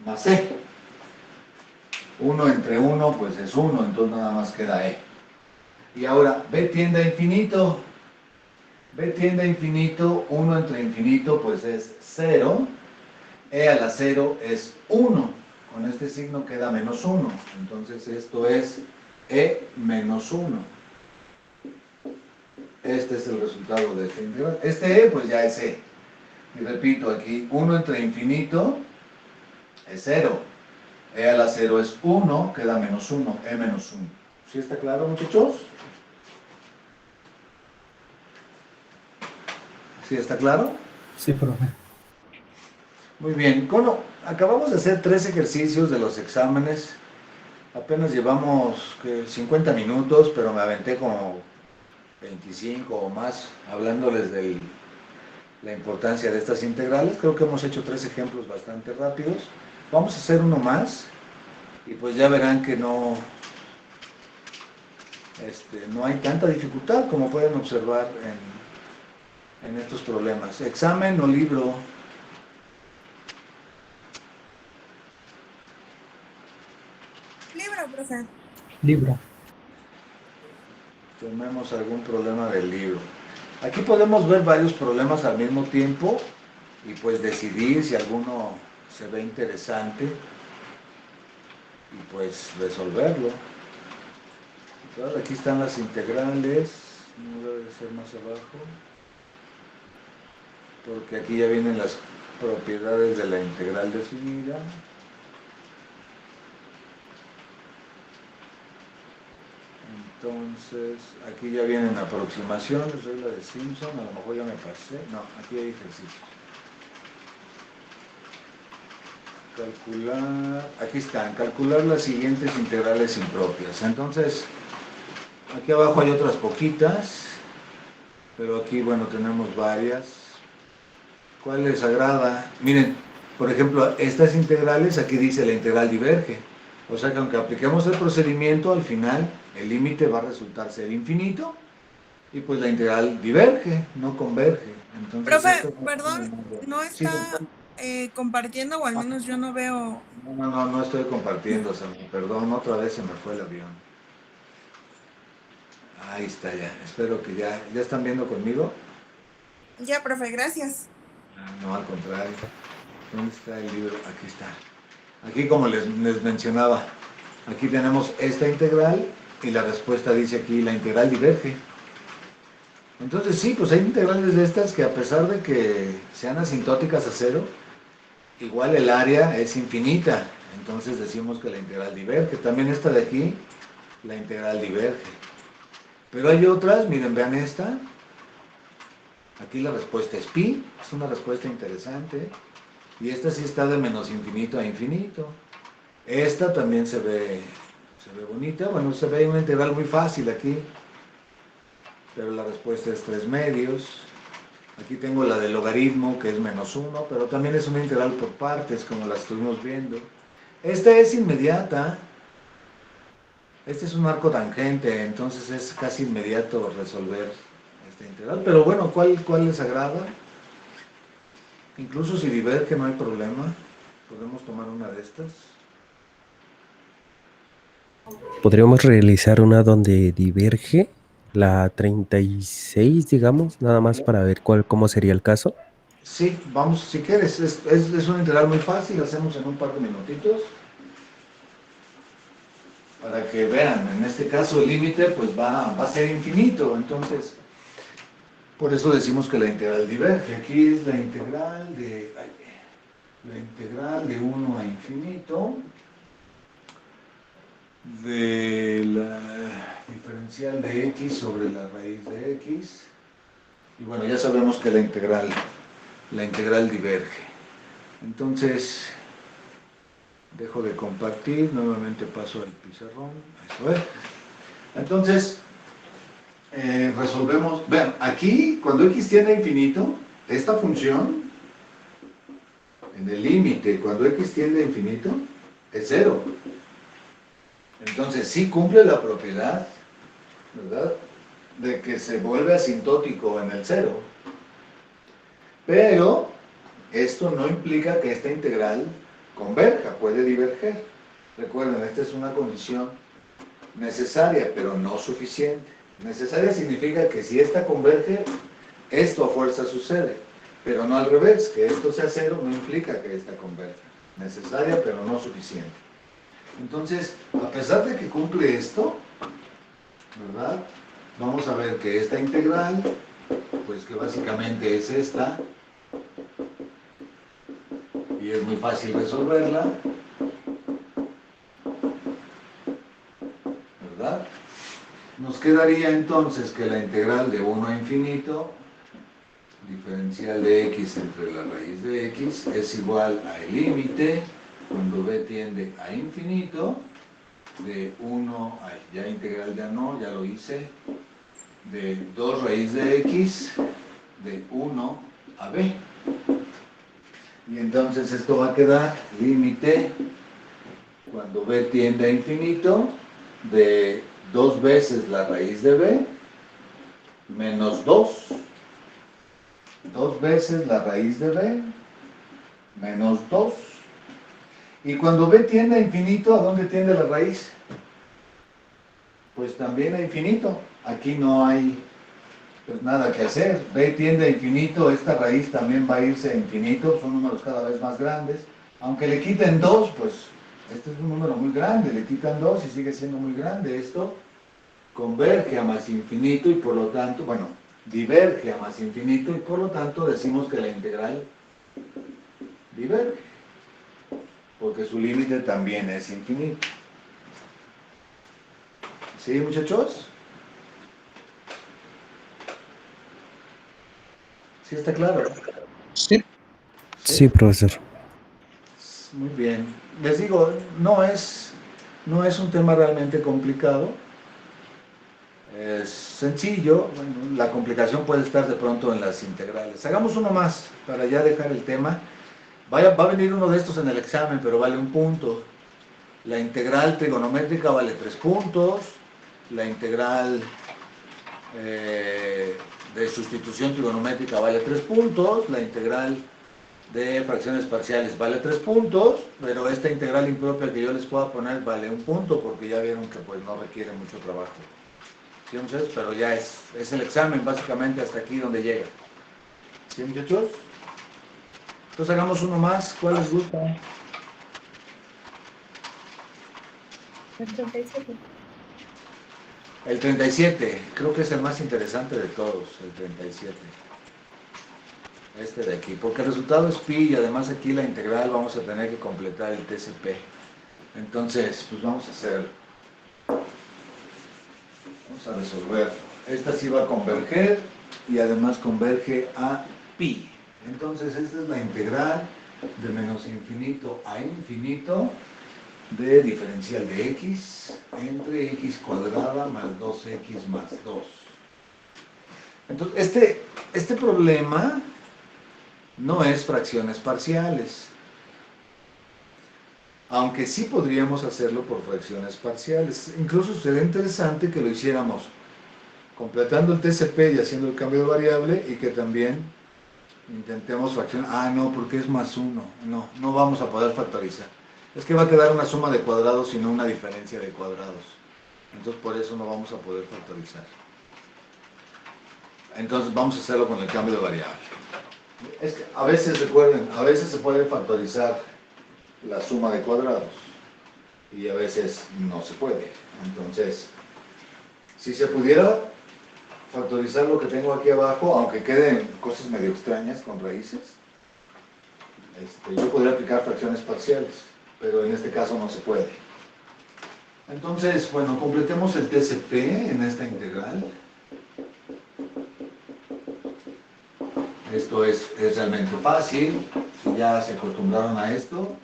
más c. 1 entre 1 pues es 1, entonces nada más queda e. Y ahora, b tiende a infinito. B tiende a infinito, 1 entre infinito pues es 0. E a la 0 es 1. Con este signo queda menos 1. Entonces esto es e menos 1. Este es el resultado de esta integral. Este e pues ya es e. Y repito aquí, 1 entre infinito es 0. E a la 0 es 1, queda menos 1, e menos 1. ¿Sí está claro, muchachos? ¿Sí está claro? Sí, profe. Muy bien. Bueno, acabamos de hacer 3 ejercicios de los exámenes. Apenas llevamos 50 minutos, pero me aventé como 25 o más hablándoles de la importancia de estas integrales. Creo que hemos hecho 3 ejemplos bastante rápidos. Vamos a hacer uno más y pues ya verán que no hay tanta dificultad como pueden observar en estos problemas. Examen o libro. Libro, profe. Libro. Tomemos algún problema del libro. Aquí podemos ver varios problemas al mismo tiempo y pues decidir si alguno se ve interesante y pues resolverlo. Entonces, aquí están las integrales, no debe ser más abajo, porque aquí ya vienen las propiedades de la integral definida. Entonces, aquí ya vienen aproximaciones, regla de Simpson, a lo mejor ya me pasé. No, aquí hay ejercicios. Calcular, aquí están, calcular las siguientes integrales impropias. Entonces, aquí abajo hay otras poquitas, pero aquí, bueno, tenemos varias. ¿Cuál les agrada? Miren, por ejemplo, estas integrales, aquí dice la integral diverge. O sea que aunque apliquemos el procedimiento, al final el límite va a resultar ser infinito y pues la integral diverge, no converge. Entonces, Profe, perdón, no sí, está compartiendo, o al menos yo no veo. no estoy compartiendo, perdón, otra vez se me fue el avión. Ahí está ya, espero que ya están viendo conmigo. Ya, profe, gracias. No, al contrario. ¿Dónde está el libro? Aquí está. Aquí, como les mencionaba, aquí tenemos esta integral y la respuesta dice aquí, la integral diverge. Entonces sí, pues hay integrales de estas que a pesar de que sean asintóticas a 0, igual el área es infinita. Entonces decimos que la integral diverge. También esta de aquí, la integral diverge. Pero hay otras, miren, vean esta. Aquí la respuesta es pi, es una respuesta interesante. Y esta sí está de menos infinito a infinito. Esta también se ve bonita. Bueno, se ve una integral muy fácil aquí. Pero la respuesta es 3 medios. Aquí tengo la del logaritmo, que es menos 1, pero también es una integral por partes, como la estuvimos viendo. Esta es inmediata. Este es un arco tangente, entonces es casi inmediato resolver esta integral. Pero bueno, ¿cuál les agrada? Incluso si diverge no hay problema, podemos tomar una de estas. Podríamos realizar una donde diverge la 36, digamos, nada más para ver cómo sería el caso. Sí, vamos, si quieres, es una integral muy fácil, hacemos en un par de minutitos. para que vean, en este caso el límite pues va a ser infinito, entonces por eso decimos que la integral diverge. Aquí es la integral de 1 a infinito de la diferencial de x sobre la raíz de x, y bueno, ya sabemos que la integral diverge. Entonces dejo de compartir, nuevamente paso al pizarrón, eso es. Entonces resolvemos, vean, aquí cuando x tiende a infinito, esta función en el límite, cuando x tiende a infinito, es 0. Entonces sí cumple la propiedad, ¿verdad?, de que se vuelve asintótico en el 0. Pero esto no implica que esta integral converja, puede diverger. Recuerden, esta es una condición necesaria, pero no suficiente. Necesaria significa que si esta converge, esto a fuerza sucede, pero no al revés, que esto sea 0 no implica que esta converja. Necesaria, pero no suficiente. Entonces, a pesar de que cumple esto, ¿verdad?, vamos a ver que esta integral, pues que básicamente es esta, y es muy fácil resolverla, ¿verdad? Nos quedaría entonces que la integral de 1 a infinito, diferencial de x entre la raíz de x, es igual al límite, cuando b tiende a infinito, de 1 a, ya integral ya no, ya lo hice, de 2 raíz de x, de 1 a b. Y entonces esto va a quedar límite, cuando b tiende a infinito, de 2 veces la raíz de b, menos 2. 2 veces la raíz de b, menos 2. Y cuando b tiende a infinito, ¿a dónde tiende la raíz? Pues también a infinito. Aquí no hay pues nada que hacer. B tiende a infinito, esta raíz también va a irse a infinito, son números cada vez más grandes. Aunque le quiten 2, pues este es un número muy grande, le quitan 2 y sigue siendo muy grande. Esto converge a más infinito y por lo tanto, bueno, diverge a más infinito y por lo tanto decimos que la integral diverge, porque su límite también es infinito. ¿Sí, muchachos? ¿Sí está claro? Sí. Sí, profesor. Muy bien. Les digo, no es un tema realmente complicado. Es sencillo. Bueno, la complicación puede estar de pronto en las integrales. Hagamos uno más para ya dejar el tema. Va a venir uno de estos en el examen, pero vale 1 punto. La integral trigonométrica vale 3 puntos. La integral de sustitución trigonométrica vale 3 puntos. La integral de fracciones parciales vale 3 puntos, pero esta integral impropia que yo les pueda poner vale 1 punto, porque ya vieron que pues no requiere mucho trabajo. ¿Sí, muchachos? Pero ya es el examen básicamente hasta aquí donde llega. ¿Sí, muchachos? Entonces hagamos uno más. ¿Cuál les gusta? El 37. El 37. Creo que es el más interesante de todos, el 37. Este de aquí, porque el resultado es pi y además aquí la integral vamos a tener que completar el TCP. Entonces, pues vamos a hacerlo. Vamos a resolver. Esta sí va a converger y además converge a pi. Entonces, esta es la integral de menos infinito a infinito de diferencial de x entre x cuadrada más 2x más 2. Entonces, este problema no es fracciones parciales, aunque sí podríamos hacerlo por fracciones parciales. Incluso sería interesante que lo hiciéramos completando el TCP y haciendo el cambio de variable, y que también intentemos fraccionar. Ah, no, porque es más 1. No vamos a poder factorizar. Es que va a quedar una suma de cuadrados y no una diferencia de cuadrados. Entonces por eso no vamos a poder factorizar. Entonces vamos a hacerlo con el cambio de variable. Es que a veces, recuerden, a veces se puede factorizar la suma de cuadrados y a veces no se puede. Entonces, si se pudiera factorizar lo que tengo aquí abajo, aunque queden cosas medio extrañas con raíces, yo podría aplicar fracciones parciales, pero en este caso no se puede. Entonces, bueno, completemos el TCP en esta integral. Esto es realmente fácil. Si ya se acostumbraron a esto,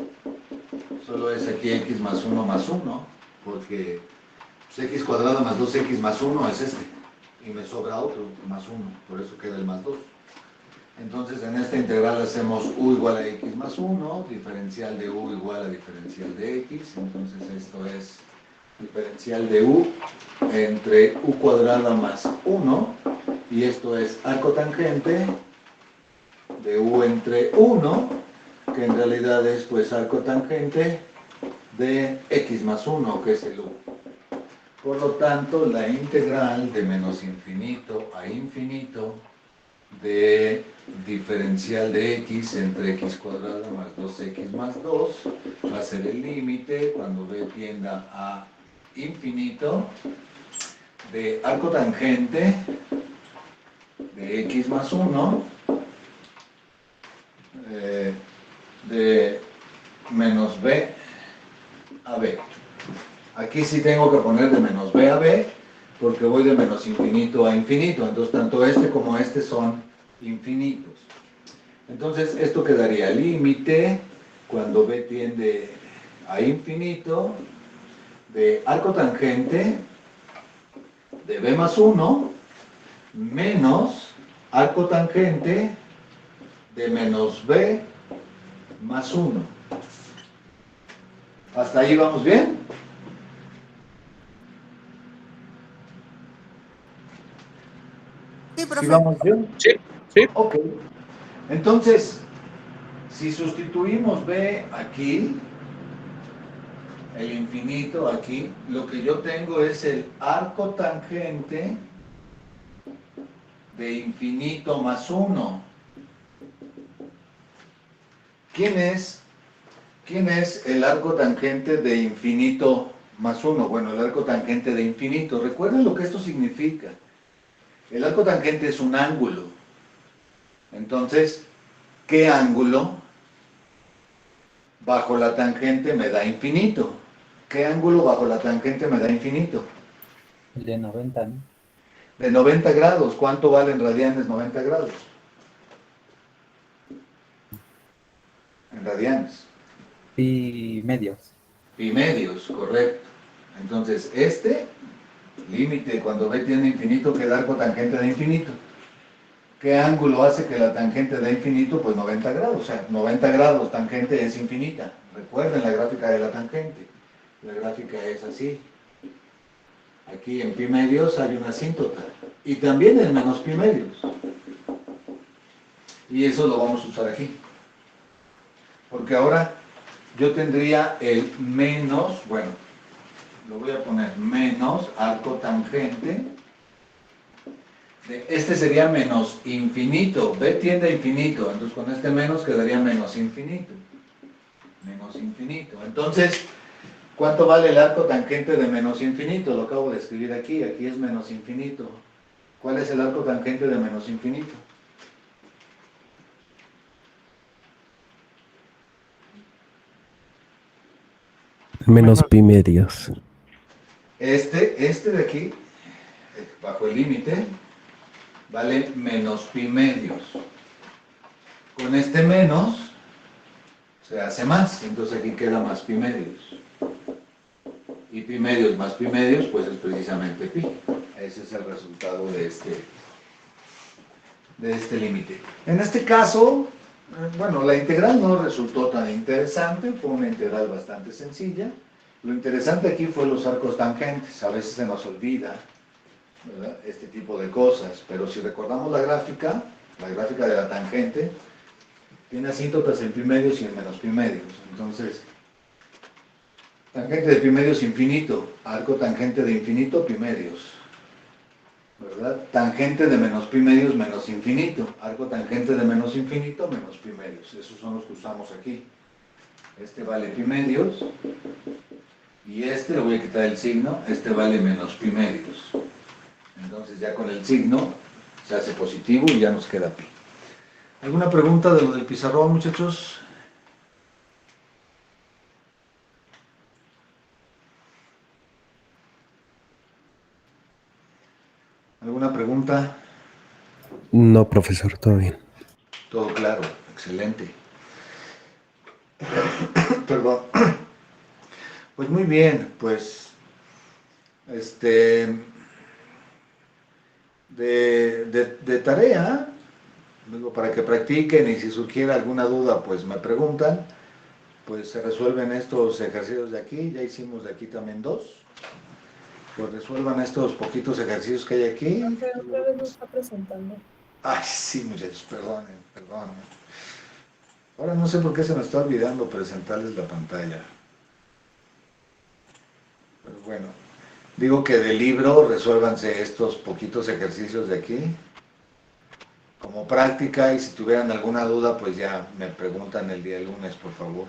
solo es aquí x más 1, porque pues, x cuadrado más 2x más 1 es este. Y me sobra otro, más 1, por eso queda el más 2. Entonces, en esta integral hacemos u igual a x más 1, diferencial de u igual a diferencial de x. Entonces, esto es diferencial de u entre u cuadrada más 1. Y esto es arco tangente de u entre 1, que en realidad es pues arco tangente de x más 1, que es el u. Por lo tanto, la integral de menos infinito a infinito de diferencial de x entre x cuadrada más 2x más 2 va a ser el límite cuando b tienda a infinito de arco tangente de x más 1 de menos b a b. Aquí sí tengo que poner de menos b a b, porque voy de menos infinito a infinito. Entonces, tanto este como este son infinitos. Entonces, esto quedaría límite, cuando b tiende a infinito, de arco tangente de b más 1, menos arco tangente de menos b más 1. ¿Hasta ahí vamos bien? Sí, ¿Sí profe. vamos bien? Sí, sí. Ok. Entonces, si sustituimos b aquí, el infinito aquí, lo que yo tengo es el arco tangente de infinito más 1. ¿Quién es el arco tangente de infinito más 1? Bueno, el arco tangente de infinito. Recuerden lo que esto significa. El arco tangente es un ángulo. Entonces, ¿qué ángulo bajo la tangente me da infinito? ¿Qué ángulo bajo la tangente me da infinito? El de 90, ¿no? De 90 grados. ¿Cuánto valen radianes 90 grados? En radianes. Pi medios. Pi medios, correcto. Entonces, este límite cuando b tiende a infinito queda arco tangente de infinito. ¿Qué ángulo hace que la tangente de infinito? Pues 90 grados. O sea, 90 grados, tangente es infinita. Recuerden la gráfica de la tangente. La gráfica es así. Aquí en pi medios hay una asíntota. Y también en menos pi medios. Y eso lo vamos a usar aquí. Porque ahora yo tendría el menos, bueno, lo voy a poner menos arco tangente. Este sería menos infinito. B tiende a infinito. Entonces con este menos quedaría menos infinito. Menos infinito. Entonces, ¿cuánto vale el arco tangente de menos infinito? Lo acabo de escribir aquí. Aquí es menos infinito. ¿Cuál es el arco tangente de menos infinito? Menos pi medios. Este de aquí, bajo el límite, vale menos pi medios. Con este menos se hace más, entonces aquí queda más pi medios. Y pi medios más pi medios, pues es precisamente pi. Ese es el resultado de este límite. En este caso, bueno, la integral no resultó tan interesante, fue una integral bastante sencilla. Lo interesante aquí fue los arcos tangentes. A veces se nos olvida, ¿verdad?, este tipo de cosas, pero si recordamos la gráfica de la tangente, tiene asíntotas en pi medios y en menos pi medios. Entonces, tangente de pi medios infinito, arco tangente de infinito, pi medios, ¿verdad? Tangente de menos pi medios menos infinito, arco tangente de menos infinito menos pi medios. Esos son los que usamos aquí. Este vale pi medios Y le voy a quitar el signo, vale menos pi medios. Entonces ya con el signo se hace positivo y ya nos queda pi. ¿Alguna pregunta de lo del pizarrón, muchachos? ¿Alguna pregunta? No, profesor, todo bien. Todo claro, excelente. Perdón. Pues muy bien, pues de tarea, digo, para que practiquen y si surgiera alguna duda, pues me preguntan, pues se resuelven estos ejercicios de aquí, ya hicimos de aquí también 2, pues resuelvan estos poquitos ejercicios que hay aquí. Otra vez nos está presentando. Ay, sí, muchachos, perdonen. Ahora no sé por qué se me está olvidando presentarles la pantalla. Pero bueno, digo que del libro resuélvanse estos poquitos ejercicios de aquí como práctica y si tuvieran alguna duda pues ya me preguntan el día lunes, por favor.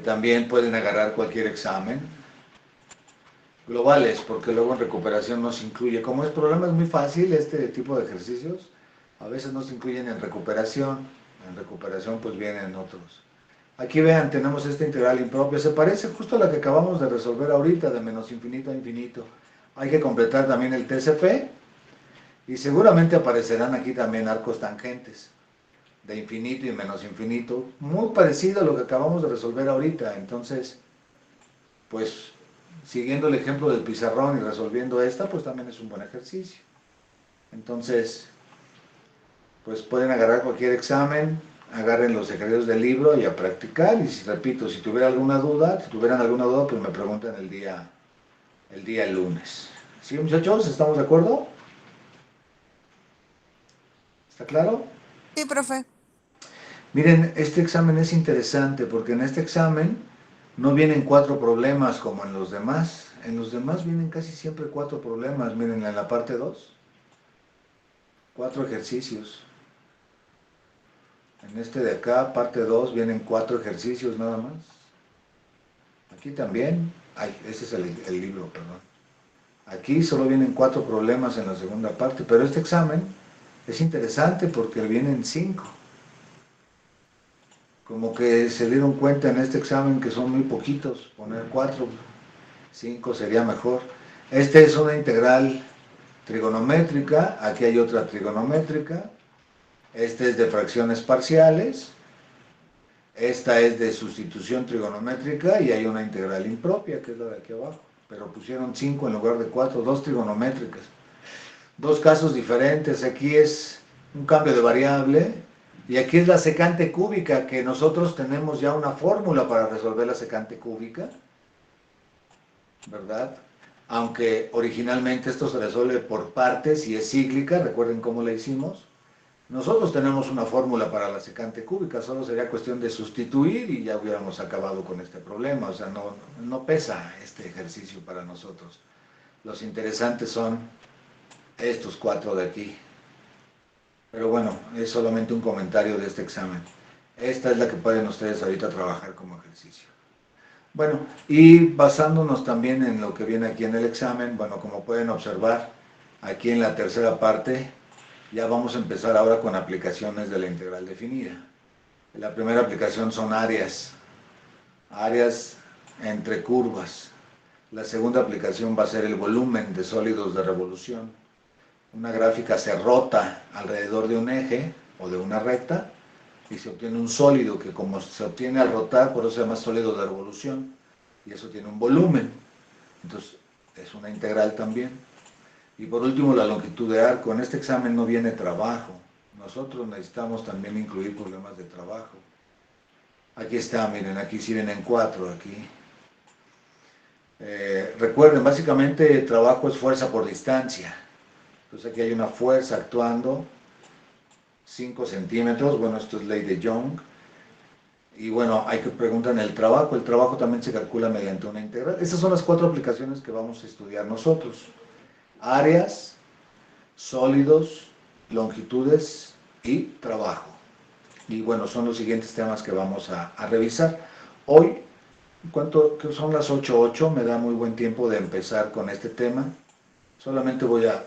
También pueden agarrar cualquier examen globales, porque luego en recuperación no se incluye. Como el problema es muy fácil, este tipo de ejercicios a veces no se incluyen en recuperación pues vienen otros. Aquí vean, tenemos esta integral impropia, se parece justo a la que acabamos de resolver ahorita, de menos infinito a infinito. Hay que completar también el TCP, y seguramente aparecerán aquí también arcos tangentes, de infinito y menos infinito, muy parecido a lo que acabamos de resolver ahorita. Entonces, pues, siguiendo el ejemplo del pizarrón y resolviendo esta, pues también es un buen ejercicio. Entonces, pues pueden agarrar cualquier examen, agarren los ejercicios del libro y a practicar, y repito, si tuvieran alguna duda, pues me preguntan el día lunes. ¿Sí, muchachos? ¿Estamos de acuerdo? ¿Está claro? Sí, profe. Miren, este examen es interesante porque en este examen no vienen 4 problemas como en los demás. En los demás vienen casi siempre 4 problemas. Miren, en la parte 2, 4 ejercicios. En este de acá, parte 2, vienen 4 ejercicios nada más. Aquí también. Ay, ese es el libro, perdón. Aquí solo vienen 4 problemas en la segunda parte, pero este examen es interesante porque vienen 5. Como que se dieron cuenta en este examen que son muy poquitos, poner 4, 5 sería mejor. Este es una integral trigonométrica, aquí hay otra trigonométrica, este es de fracciones parciales, esta es de sustitución trigonométrica y hay una integral impropia, que es la de aquí abajo, pero pusieron 5 en lugar de 4, 2 trigonométricas. 2 casos diferentes, aquí es un cambio de variable, y aquí es la secante cúbica, que nosotros tenemos ya una fórmula para resolver la secante cúbica, ¿verdad? Aunque originalmente esto se resuelve por partes y es cíclica, recuerden cómo la hicimos. Nosotros tenemos una fórmula para la secante cúbica, solo sería cuestión de sustituir y ya hubiéramos acabado con este problema, o sea, no pesa este ejercicio para nosotros. Los interesantes son estos 4 de aquí. Pero bueno, es solamente un comentario de este examen. Esta es la que pueden ustedes ahorita trabajar como ejercicio. Bueno, y basándonos también en lo que viene aquí en el examen, bueno, como pueden observar, aquí en la tercera parte, ya vamos a empezar ahora con aplicaciones de la integral definida. La primera aplicación son áreas entre curvas. La segunda aplicación va a ser el volumen de sólidos de revolución. Una gráfica se rota alrededor de un eje o de una recta y se obtiene un sólido que, como se obtiene al rotar, por eso se llama sólido de revolución, y eso tiene un volumen. Entonces es una integral también. Y por último, la longitud de arco. En este examen no viene trabajo. Nosotros necesitamos también incluir problemas de trabajo. Aquí está, miren, aquí sí vienen 4 aquí. Recuerden, básicamente trabajo es fuerza por distancia. Entonces aquí hay una fuerza actuando, 5 centímetros, bueno, esto es ley de Young. Y bueno, hay que preguntar en el trabajo también se calcula mediante una integral. Estas son las 4 aplicaciones que vamos a estudiar nosotros. Áreas, sólidos, longitudes y trabajo. Y bueno, son los siguientes temas que vamos a revisar. Hoy ¿Cuánto? Que son las 8:08, me da muy buen tiempo de empezar con este tema. Solamente voy a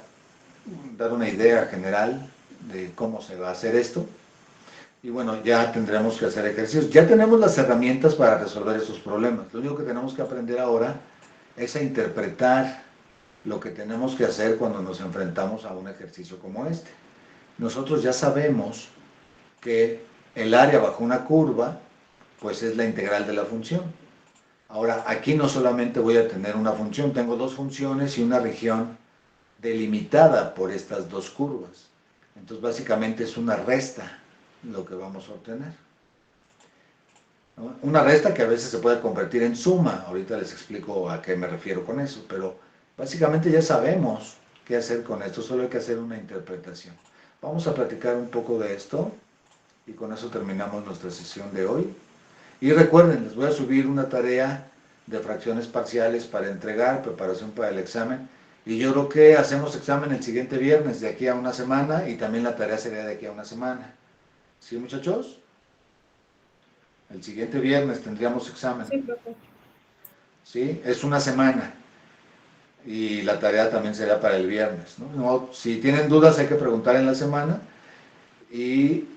dar una idea general de cómo se va a hacer esto. Y bueno, ya tendremos que hacer ejercicios. Ya tenemos las herramientas para resolver esos problemas. Lo único que tenemos que aprender ahora es a interpretar lo que tenemos que hacer cuando nos enfrentamos a un ejercicio como este. Nosotros ya sabemos que el área bajo una curva, pues es la integral de la función. Ahora, aquí no solamente voy a tener una función, tengo dos funciones y una región delimitada por estas dos curvas. Entonces, básicamente es una resta lo que vamos a obtener, ¿no? Una resta que a veces se puede convertir en suma. Ahorita les explico a qué me refiero con eso, pero básicamente ya sabemos qué hacer con esto, solo hay que hacer una interpretación. Vamos a platicar un poco de esto y con eso terminamos nuestra sesión de hoy. Y recuerden, les voy a subir una tarea de fracciones parciales para entregar, preparación para el examen. Y yo creo que hacemos examen el siguiente viernes, de aquí a una semana, y también la tarea sería de aquí a una semana. ¿Sí, muchachos? El siguiente viernes tendríamos examen. Sí, profe. ¿Sí? Es una semana. Y la tarea también sería para el viernes, ¿no? No, si tienen dudas hay que preguntar en la semana y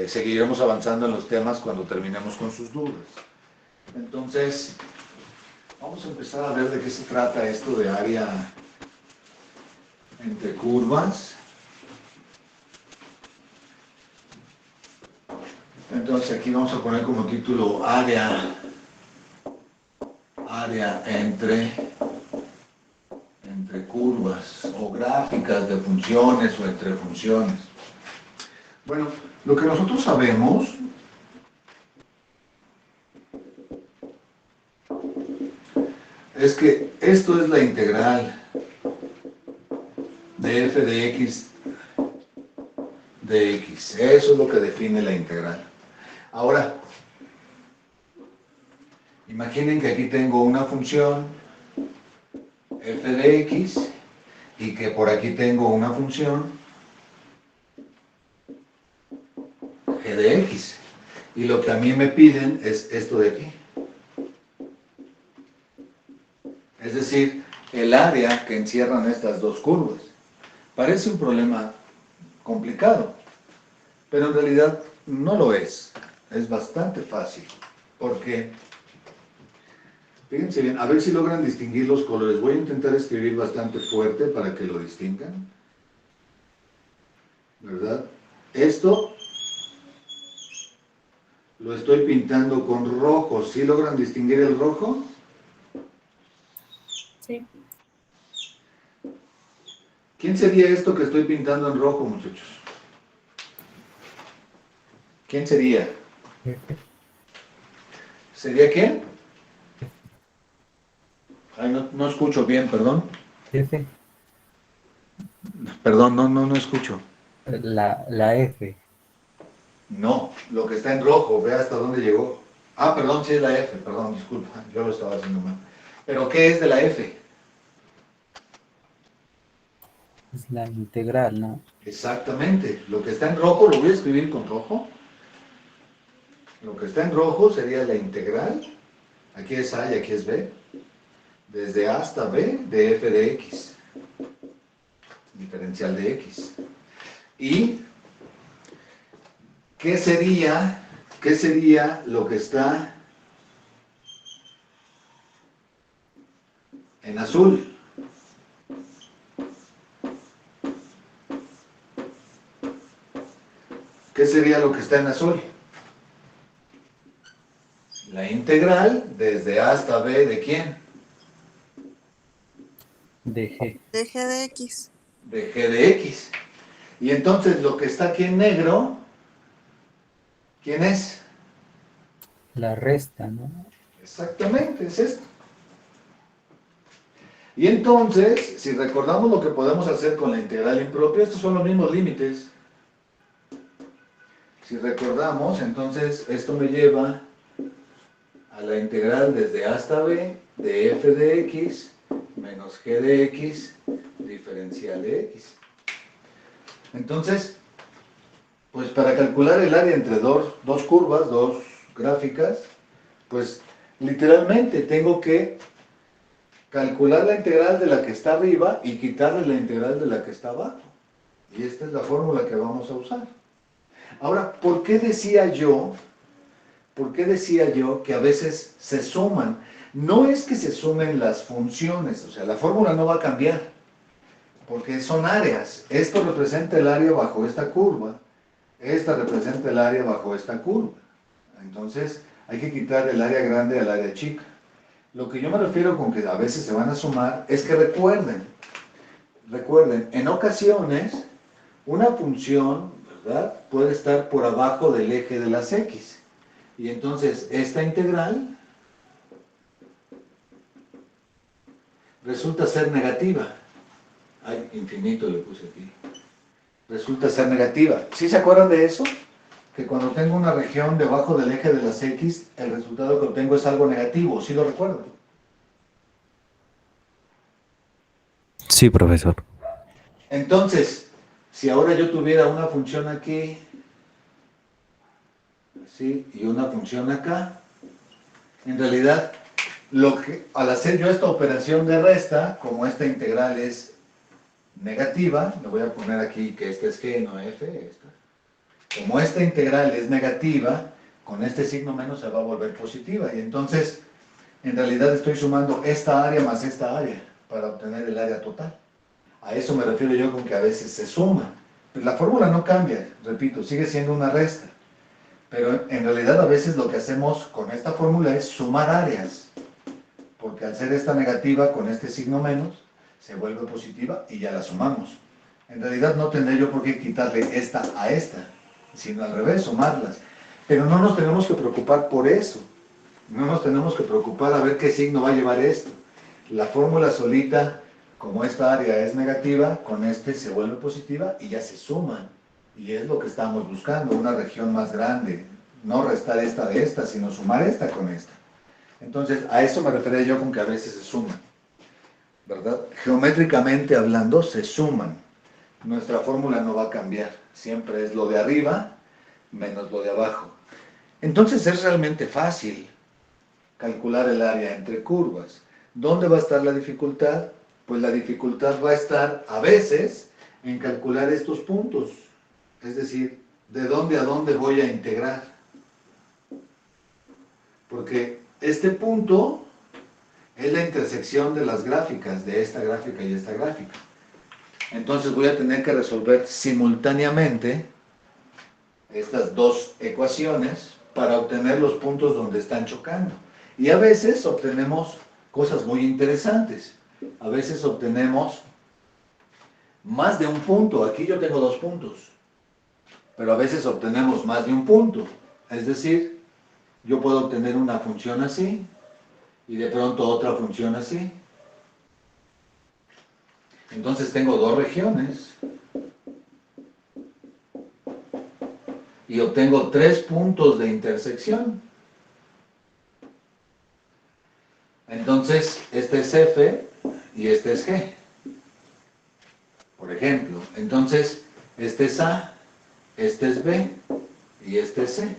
seguiremos avanzando en los temas cuando terminemos con sus dudas. Entonces, vamos a empezar a ver de qué se trata esto de área entre curvas. Entonces aquí vamos a poner como título área entre curvas o gráficas de funciones o entre funciones. Bueno, lo que nosotros sabemos es que esto es la integral de f de x de x. Eso es lo que define la integral. Ahora, imaginen que aquí tengo una función f de x y que por aquí tengo una función g de x. Y lo que a mí me piden es esto de aquí. Es decir, el área que encierran estas dos curvas. Parece un problema complicado, pero en realidad no lo es. Es bastante fácil, porque, fíjense bien, a ver si logran distinguir los colores. Voy a intentar escribir bastante fuerte para que lo distingan, ¿verdad? Esto lo estoy pintando con rojo. ¿Sí logran distinguir el rojo? Sí. ¿Quién sería esto que estoy pintando en rojo, muchachos? ¿Quién sería? ¿Sería quién? Ay, no escucho bien, perdón. F. Perdón, no escucho. La F. No, lo que está en rojo, vea hasta dónde llegó. Ah, perdón, sí es la F, perdón, disculpa, yo lo estaba haciendo mal. ¿Pero qué es de la F? Es la integral, ¿no? Exactamente, lo que está en rojo, lo voy a escribir con rojo. Lo que está en rojo sería la integral, aquí es A y aquí es B, desde A hasta B de f de x, diferencial de x. ¿Y qué sería lo que está en azul? ¿Qué sería lo que está en azul? La integral desde A hasta B ¿de quién? De G. De g de x. De g de x. Y entonces lo que está aquí en negro, ¿quién es? La resta, ¿no? Exactamente, es esto. Y entonces, si recordamos lo que podemos hacer con la integral impropia, estos son los mismos límites. Si recordamos, entonces esto me lleva a la integral desde A hasta B de f de x menos g de x diferencial de x. Entonces, pues para calcular el área entre dos curvas, dos gráficas, pues Literalmente tengo que calcular la integral de la que está arriba y quitarle la integral de la que está abajo. Y esta es la fórmula que vamos a usar. Ahora, ¿por qué decía yo que a veces se suman? No es que se sumen las funciones, o sea, la fórmula no va a cambiar, porque son áreas. Esto representa el área bajo esta curva, esta representa el área bajo esta curva. Entonces, hay que quitar el área grande al área chica. Lo que yo me refiero con que a veces se van a sumar es que recuerden, en ocasiones, una función, ¿verdad?, puede estar por abajo del eje de las X. Y entonces, esta integral resulta ser negativa. Ay, infinito le puse aquí. Resulta ser negativa. ¿Sí se acuerdan de eso? Que cuando tengo una región debajo del eje de las X, el resultado que obtengo es algo negativo. ¿Sí lo recuerdan? Sí, profesor. Entonces, si ahora yo tuviera una función aquí, así, y una función acá, en realidad, al hacer yo esta operación de resta, como esta integral es negativa, le voy a poner aquí que esta es G, no F, esta. Como esta integral es negativa, con este signo menos se va a volver positiva. Y entonces, en realidad estoy sumando esta área más esta área para obtener el área total. A eso me refiero yo con que a veces se suma. Pero la fórmula no cambia, repito, sigue siendo una resta. Pero en realidad a veces lo que hacemos con esta fórmula es sumar áreas. Porque al ser esta negativa con este signo menos, se vuelve positiva y ya la sumamos. En realidad no tendré yo por qué quitarle esta a esta, sino al revés, sumarlas. Pero no nos tenemos que preocupar por eso. No nos tenemos que preocupar a ver qué signo va a llevar esto. La fórmula solita, como esta área es negativa, con este se vuelve positiva y ya se suman. Y es lo que estamos buscando, una región más grande. No restar esta de esta, sino sumar esta con esta. Entonces, a eso me refería yo con que a veces se suman. ¿Verdad? Geométricamente hablando, se suman. Nuestra fórmula no va a cambiar. Siempre es lo de arriba menos lo de abajo. Entonces es realmente fácil calcular el área entre curvas. ¿Dónde va a estar la dificultad? Pues la dificultad va a estar a veces en calcular estos puntos. Es decir, ¿de dónde a dónde voy a integrar? Porque este punto es la intersección de las gráficas, de esta gráfica y esta gráfica. Entonces voy a tener que resolver simultáneamente estas dos ecuaciones para obtener los puntos donde están chocando. Y a veces obtenemos cosas muy interesantes. A veces obtenemos más de un punto. Aquí yo tengo 2 puntos. Pero a veces obtenemos más de un punto. Es decir, yo puedo obtener una función así y de pronto otra función así. Entonces tengo 2 regiones y obtengo 3 puntos de intersección. Entonces, este es F y este es G, por ejemplo. Entonces, este es A, este es B y este es C.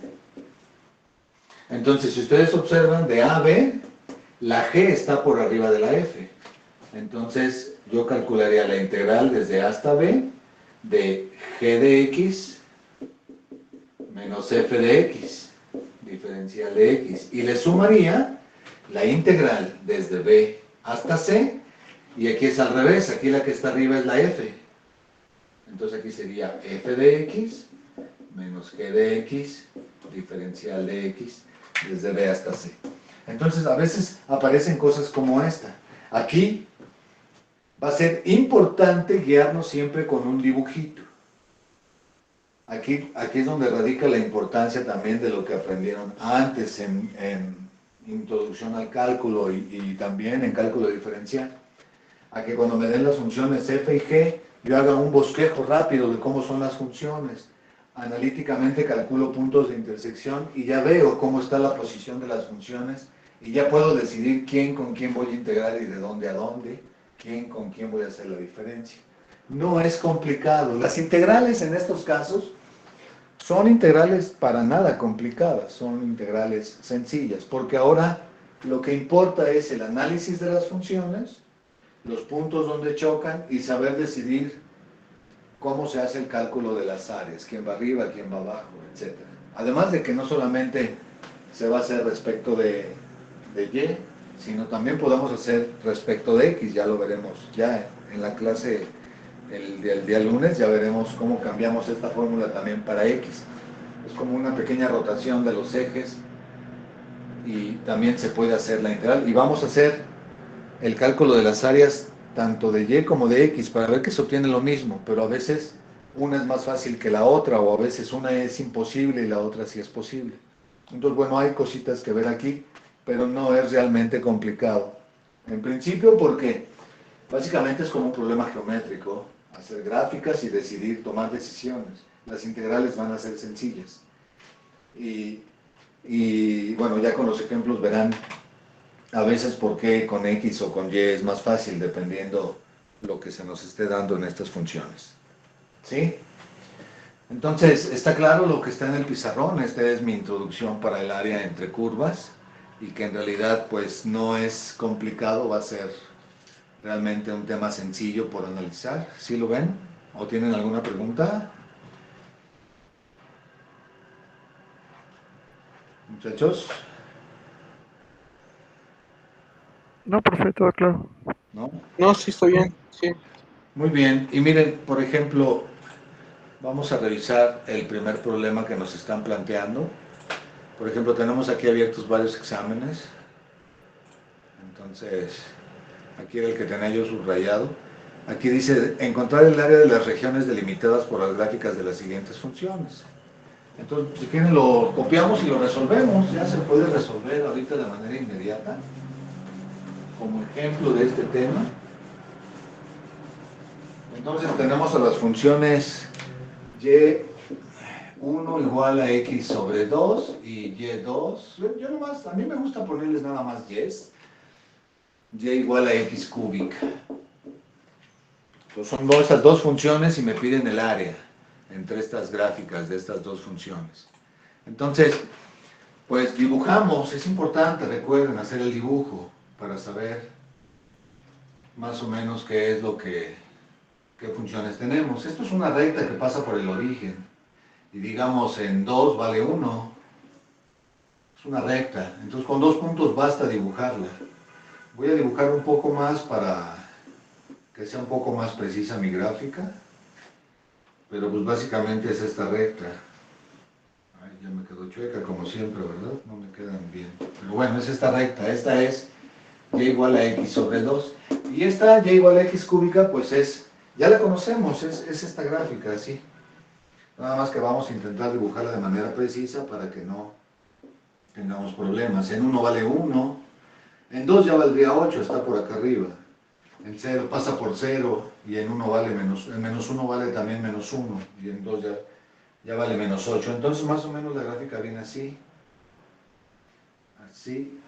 Entonces, si ustedes observan, de A a B, la G está por arriba de la F. Entonces, yo calcularía la integral desde A hasta B de G de X menos F de X, diferencial de X. Y le sumaría la integral desde B hasta C, y aquí es al revés, aquí la que está arriba es la F. Entonces aquí sería F de X menos G de X, diferencial de X, desde B hasta C. Entonces a veces aparecen cosas como esta. Aquí va a ser importante guiarnos siempre con un dibujito. Aquí es donde radica la importancia también de lo que aprendieron antes en introducción al cálculo y también en cálculo diferencial. A que cuando me den las funciones f y g, yo haga un bosquejo rápido de cómo son las funciones. Analíticamente calculo puntos de intersección y ya veo cómo está la posición de las funciones y ya puedo decidir quién con quién voy a integrar y de dónde a dónde, quién con quién voy a hacer la diferencia. No es complicado. Las integrales en estos casos son integrales para nada complicadas, son integrales sencillas, porque ahora Lo que importa es el análisis de las funciones, los puntos donde chocan y saber decidir cómo se hace el cálculo de las áreas, quién va arriba, quién va abajo, etc. Además de que no solamente se va a hacer respecto de Y, sino también podemos hacer respecto de X, ya lo veremos, ya en la clase el día lunes ya veremos cómo cambiamos esta fórmula también para X. Es como una pequeña rotación de los ejes y también se puede hacer la integral. Y vamos a hacer el cálculo de las áreas tanto de Y como de X para ver que se obtiene lo mismo, pero a veces una es más fácil que la otra o a veces una es imposible y la otra sí es posible. Entonces, bueno, hay cositas que ver aquí, pero no es realmente complicado. En principio porque básicamente es como un problema geométrico, hacer gráficas y decidir, tomar decisiones. Las integrales van a ser sencillas. Y bueno, ya con los ejemplos verán a veces por qué con X o con Y es más fácil, dependiendo lo que se nos esté dando en estas funciones. ¿Sí? Entonces, ¿está claro lo que está en el pizarrón? Esta es mi introducción para el área entre curvas, y que en realidad pues no es complicado, va a ser realmente un tema sencillo por analizar. ¿Sí lo ven? ¿O tienen alguna pregunta? Muchachos, No, perfecto, todo claro. ¿no? No, sí, está bien, sí. Muy bien. Y miren, por ejemplo, vamos a revisar el primer problema que nos están planteando. Por ejemplo, tenemos aquí abiertos varios exámenes. Entonces, aquí era el que tenía yo subrayado. Aquí dice, encontrar el área de las regiones delimitadas por las gráficas de las siguientes funciones. Entonces, si quieren lo copiamos y lo resolvemos. Ya se puede resolver ahorita de manera inmediata. Como ejemplo de este tema. Entonces tenemos a las funciones y1 igual a x sobre 2 y y2. Yo nomás, a mí me gusta ponerles nada más y igual a x cúbica. Entonces son estas dos funciones y me piden el área entre estas gráficas de estas dos funciones. Entonces, pues dibujamos, es importante, recuerden hacer el dibujo para saber más o menos qué es lo que, qué funciones tenemos. Esto es una recta que pasa por el origen y digamos en 2 vale 1. Es una recta, entonces con 2 puntos basta dibujarla. Voy a dibujar un poco más para que sea un poco más precisa mi gráfica, pero pues básicamente es esta recta. Ay, ya me quedó chueca como siempre, ¿verdad? No me quedan bien. Pero bueno, es esta recta, esta es y igual a x sobre 2. Y esta y igual a x cúbica, pues es, ya la conocemos, es esta gráfica, así. Nada más que vamos a intentar dibujarla de manera precisa para que no tengamos problemas. En 1 vale 1, en 2 ya valdría 8, está por acá arriba. En 0 pasa por 0 y en 1 vale menos, en menos 1 vale también menos 1 y en 2 ya vale menos 8. Entonces más o menos la gráfica viene así, así,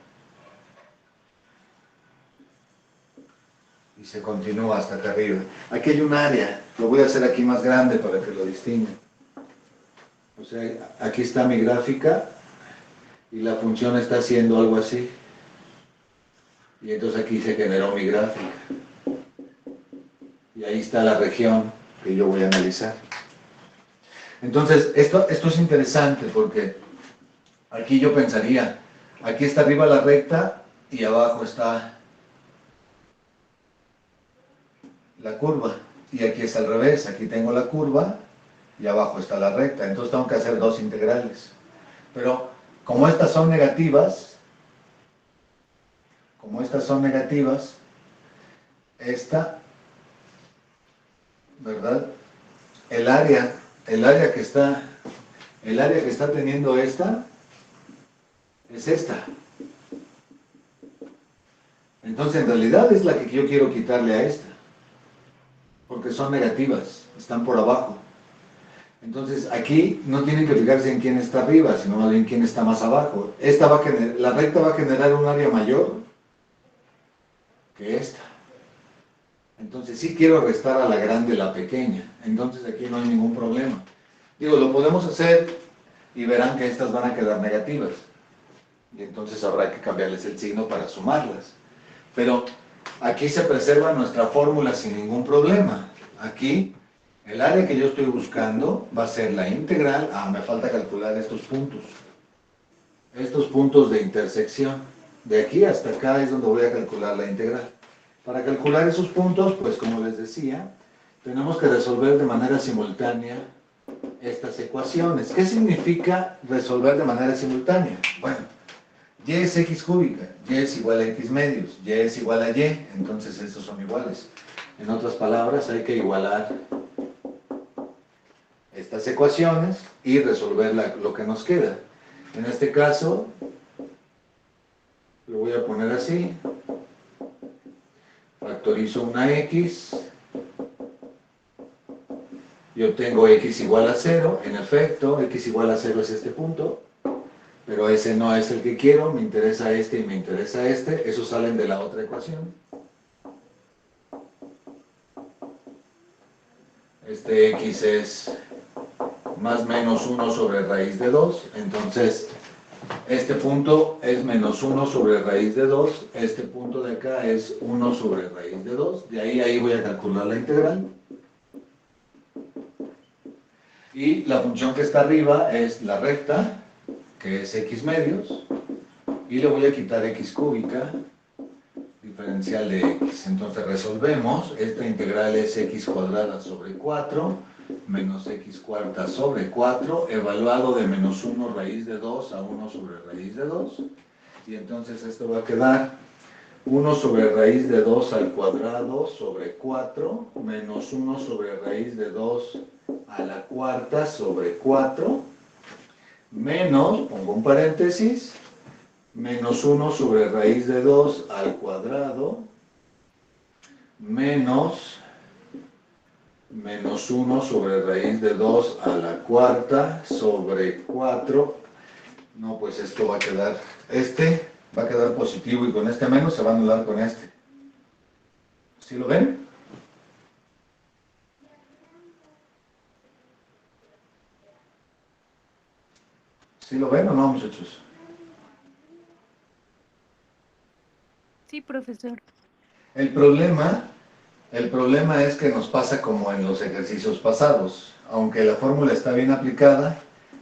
y se continúa hasta acá arriba. Aquí hay un área, lo voy a hacer aquí más grande para que lo distingan. O sea, aquí está mi gráfica y la función está haciendo algo así. Y entonces aquí se generó mi gráfica. Y ahí está la región que yo voy a analizar. Entonces, esto es interesante porque aquí yo pensaría, aquí está arriba la recta y abajo está la curva. Y aquí es al revés, aquí tengo la curva y abajo está la recta. Entonces tengo que hacer dos integrales. Pero como estas son negativas, esta, ¿verdad? El área que está teniendo esta, es esta. Entonces en realidad es la que yo quiero quitarle a esta, porque son negativas, están por abajo. Entonces aquí no tienen que fijarse en quién está arriba, sino más bien quién está más abajo. La recta va a generar un área mayor que esta. Entonces sí quiero restar a la grande la pequeña. Entonces aquí no hay ningún problema. Digo, lo podemos hacer y verán que estas van a quedar negativas. Y entonces habrá que cambiarles el signo para sumarlas. Pero aquí se preserva nuestra fórmula sin ningún problema. Aquí, el área que yo estoy buscando va a ser la integral. Me falta calcular estos puntos. Estos puntos de intersección. De aquí hasta acá es donde voy a calcular la integral. Para calcular esos puntos, pues como les decía, tenemos que resolver de manera simultánea estas ecuaciones. ¿Qué significa resolver de manera simultánea? Bueno, y es x cúbica, y es igual a x medios, y es igual a y, entonces estos son iguales. En otras palabras, hay que igualar estas ecuaciones y resolver lo que nos queda. En este caso, lo voy a poner así. Factorizo una x y obtengo x igual a 0. En efecto, x igual a 0 es este punto, pero ese no es el que quiero. Me interesa este y me interesa este. Esos salen de la otra ecuación. Este x es más menos 1 sobre raíz de 2. Entonces, este punto es menos 1 sobre raíz de 2. Este punto de acá es 1 sobre raíz de 2. De ahí voy a calcular la integral. Y la función que está arriba es la recta, que es x medios. Y le voy a quitar x cúbica, diferencial de x. Entonces resolvemos. Esta integral es x cuadrada sobre 4 menos x cuarta sobre 4, evaluado de menos 1 raíz de 2 a 1 sobre raíz de 2. Y entonces esto va a quedar 1 sobre raíz de 2 al cuadrado sobre 4, menos 1 sobre raíz de 2 a la cuarta sobre 4, menos, pongo un paréntesis, menos 1 sobre raíz de 2 al cuadrado, menos 1 sobre raíz de 2 a la cuarta sobre 4. No, pues esto va a quedar, este va a quedar positivo y con este menos se va a anular con este. ¿Sí lo ven? ¿Sí lo ven o no, muchachos? Sí, profesor. El problema es que nos pasa como en los ejercicios pasados. Aunque la fórmula está bien aplicada,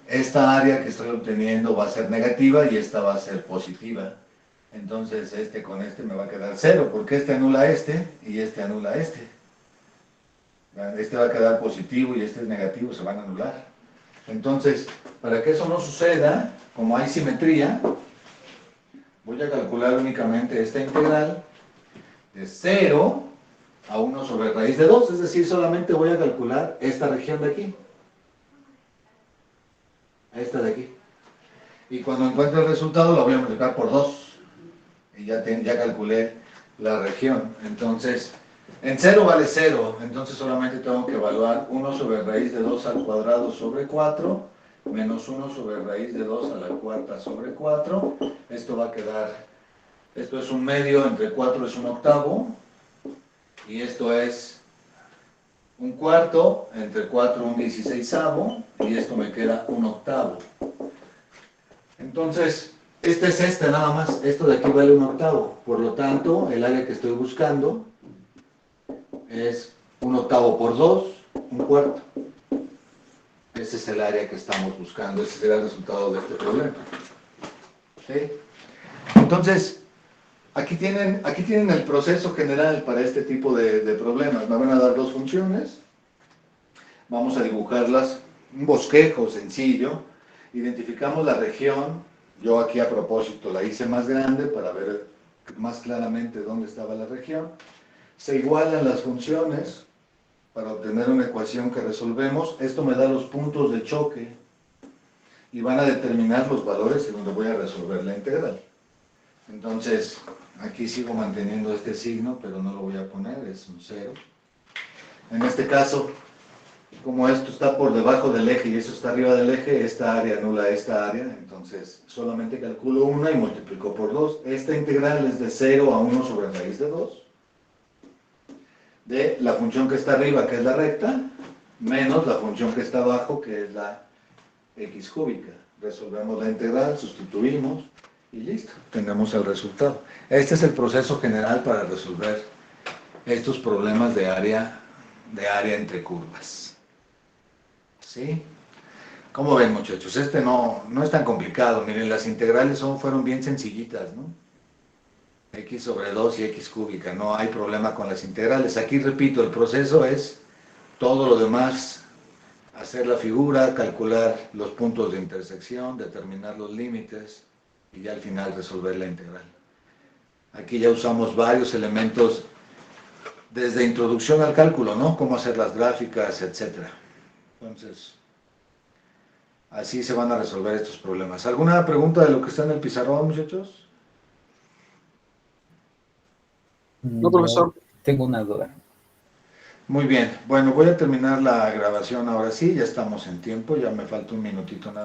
esta área que estoy obteniendo va a ser negativa y esta va a ser positiva. Entonces este con este me va a quedar 0, porque este anula este y este anula este. Este va a quedar positivo y este es negativo, se van a anular. Entonces, para que eso no suceda, como hay simetría, voy a calcular únicamente esta integral de 0 a 1 sobre raíz de 2, es decir, solamente voy a calcular esta región de aquí. Esta de aquí. Y cuando encuentre el resultado, lo voy a multiplicar por 2. Y ya calculé la región. Entonces, en 0 vale 0. Entonces solamente tengo que evaluar 1 sobre raíz de 2 al cuadrado sobre 4, menos 1 sobre raíz de 2 a la cuarta sobre 4. Esto va a quedar, esto es un medio, entre 4 es un octavo. Y esto es un cuarto, entre 4 un 16avo, y esto me queda un octavo. Entonces, este es este nada más, esto de aquí vale un octavo. Por lo tanto, el área que estoy buscando es un octavo por 2, un cuarto. Ese es el área que estamos buscando, ese será el resultado de este problema. ¿Sí? Entonces, aquí tienen el proceso general para este tipo de problemas. Me van a dar dos funciones. Vamos a dibujarlas, un bosquejo sencillo. Identificamos la región. Yo aquí a propósito la hice más grande para ver más claramente dónde estaba la región. Se igualan las funciones para obtener una ecuación que resolvemos. Esto me da los puntos de choque y van a determinar los valores en donde voy a resolver la integral. Entonces, aquí sigo manteniendo este signo, pero no lo voy a poner, es un 0. En este caso, como esto está por debajo del eje y esto está arriba del eje, esta área anula esta área, entonces solamente calculo una y multiplico por 2. Esta integral es de 0 a 1 sobre raíz de 2, de la función que está arriba, que es la recta, menos la función que está abajo, que es la x cúbica. Resolvemos la integral, sustituimos, Y listo, tenemos el resultado. Este es el proceso general para resolver estos problemas de área entre curvas. ¿Sí? ¿Cómo ven, muchachos? Este no es tan complicado. Miren, las integrales fueron bien sencillitas, ¿no? X sobre 2 y X cúbica. No hay problema con las integrales. Aquí, repito, el proceso es todo lo demás. Hacer la figura, calcular los puntos de intersección, determinar los límites y ya al final resolver la integral. Aquí ya usamos varios elementos desde introducción al cálculo, ¿no? Cómo hacer las gráficas, etc. Entonces, así se van a resolver estos problemas. ¿Alguna pregunta de lo que está en el pizarrón, muchachos? No, profesor. Tengo una duda. Muy bien. Bueno, voy a terminar la grabación ahora sí. Ya estamos en tiempo. Ya me falta un minutito nada.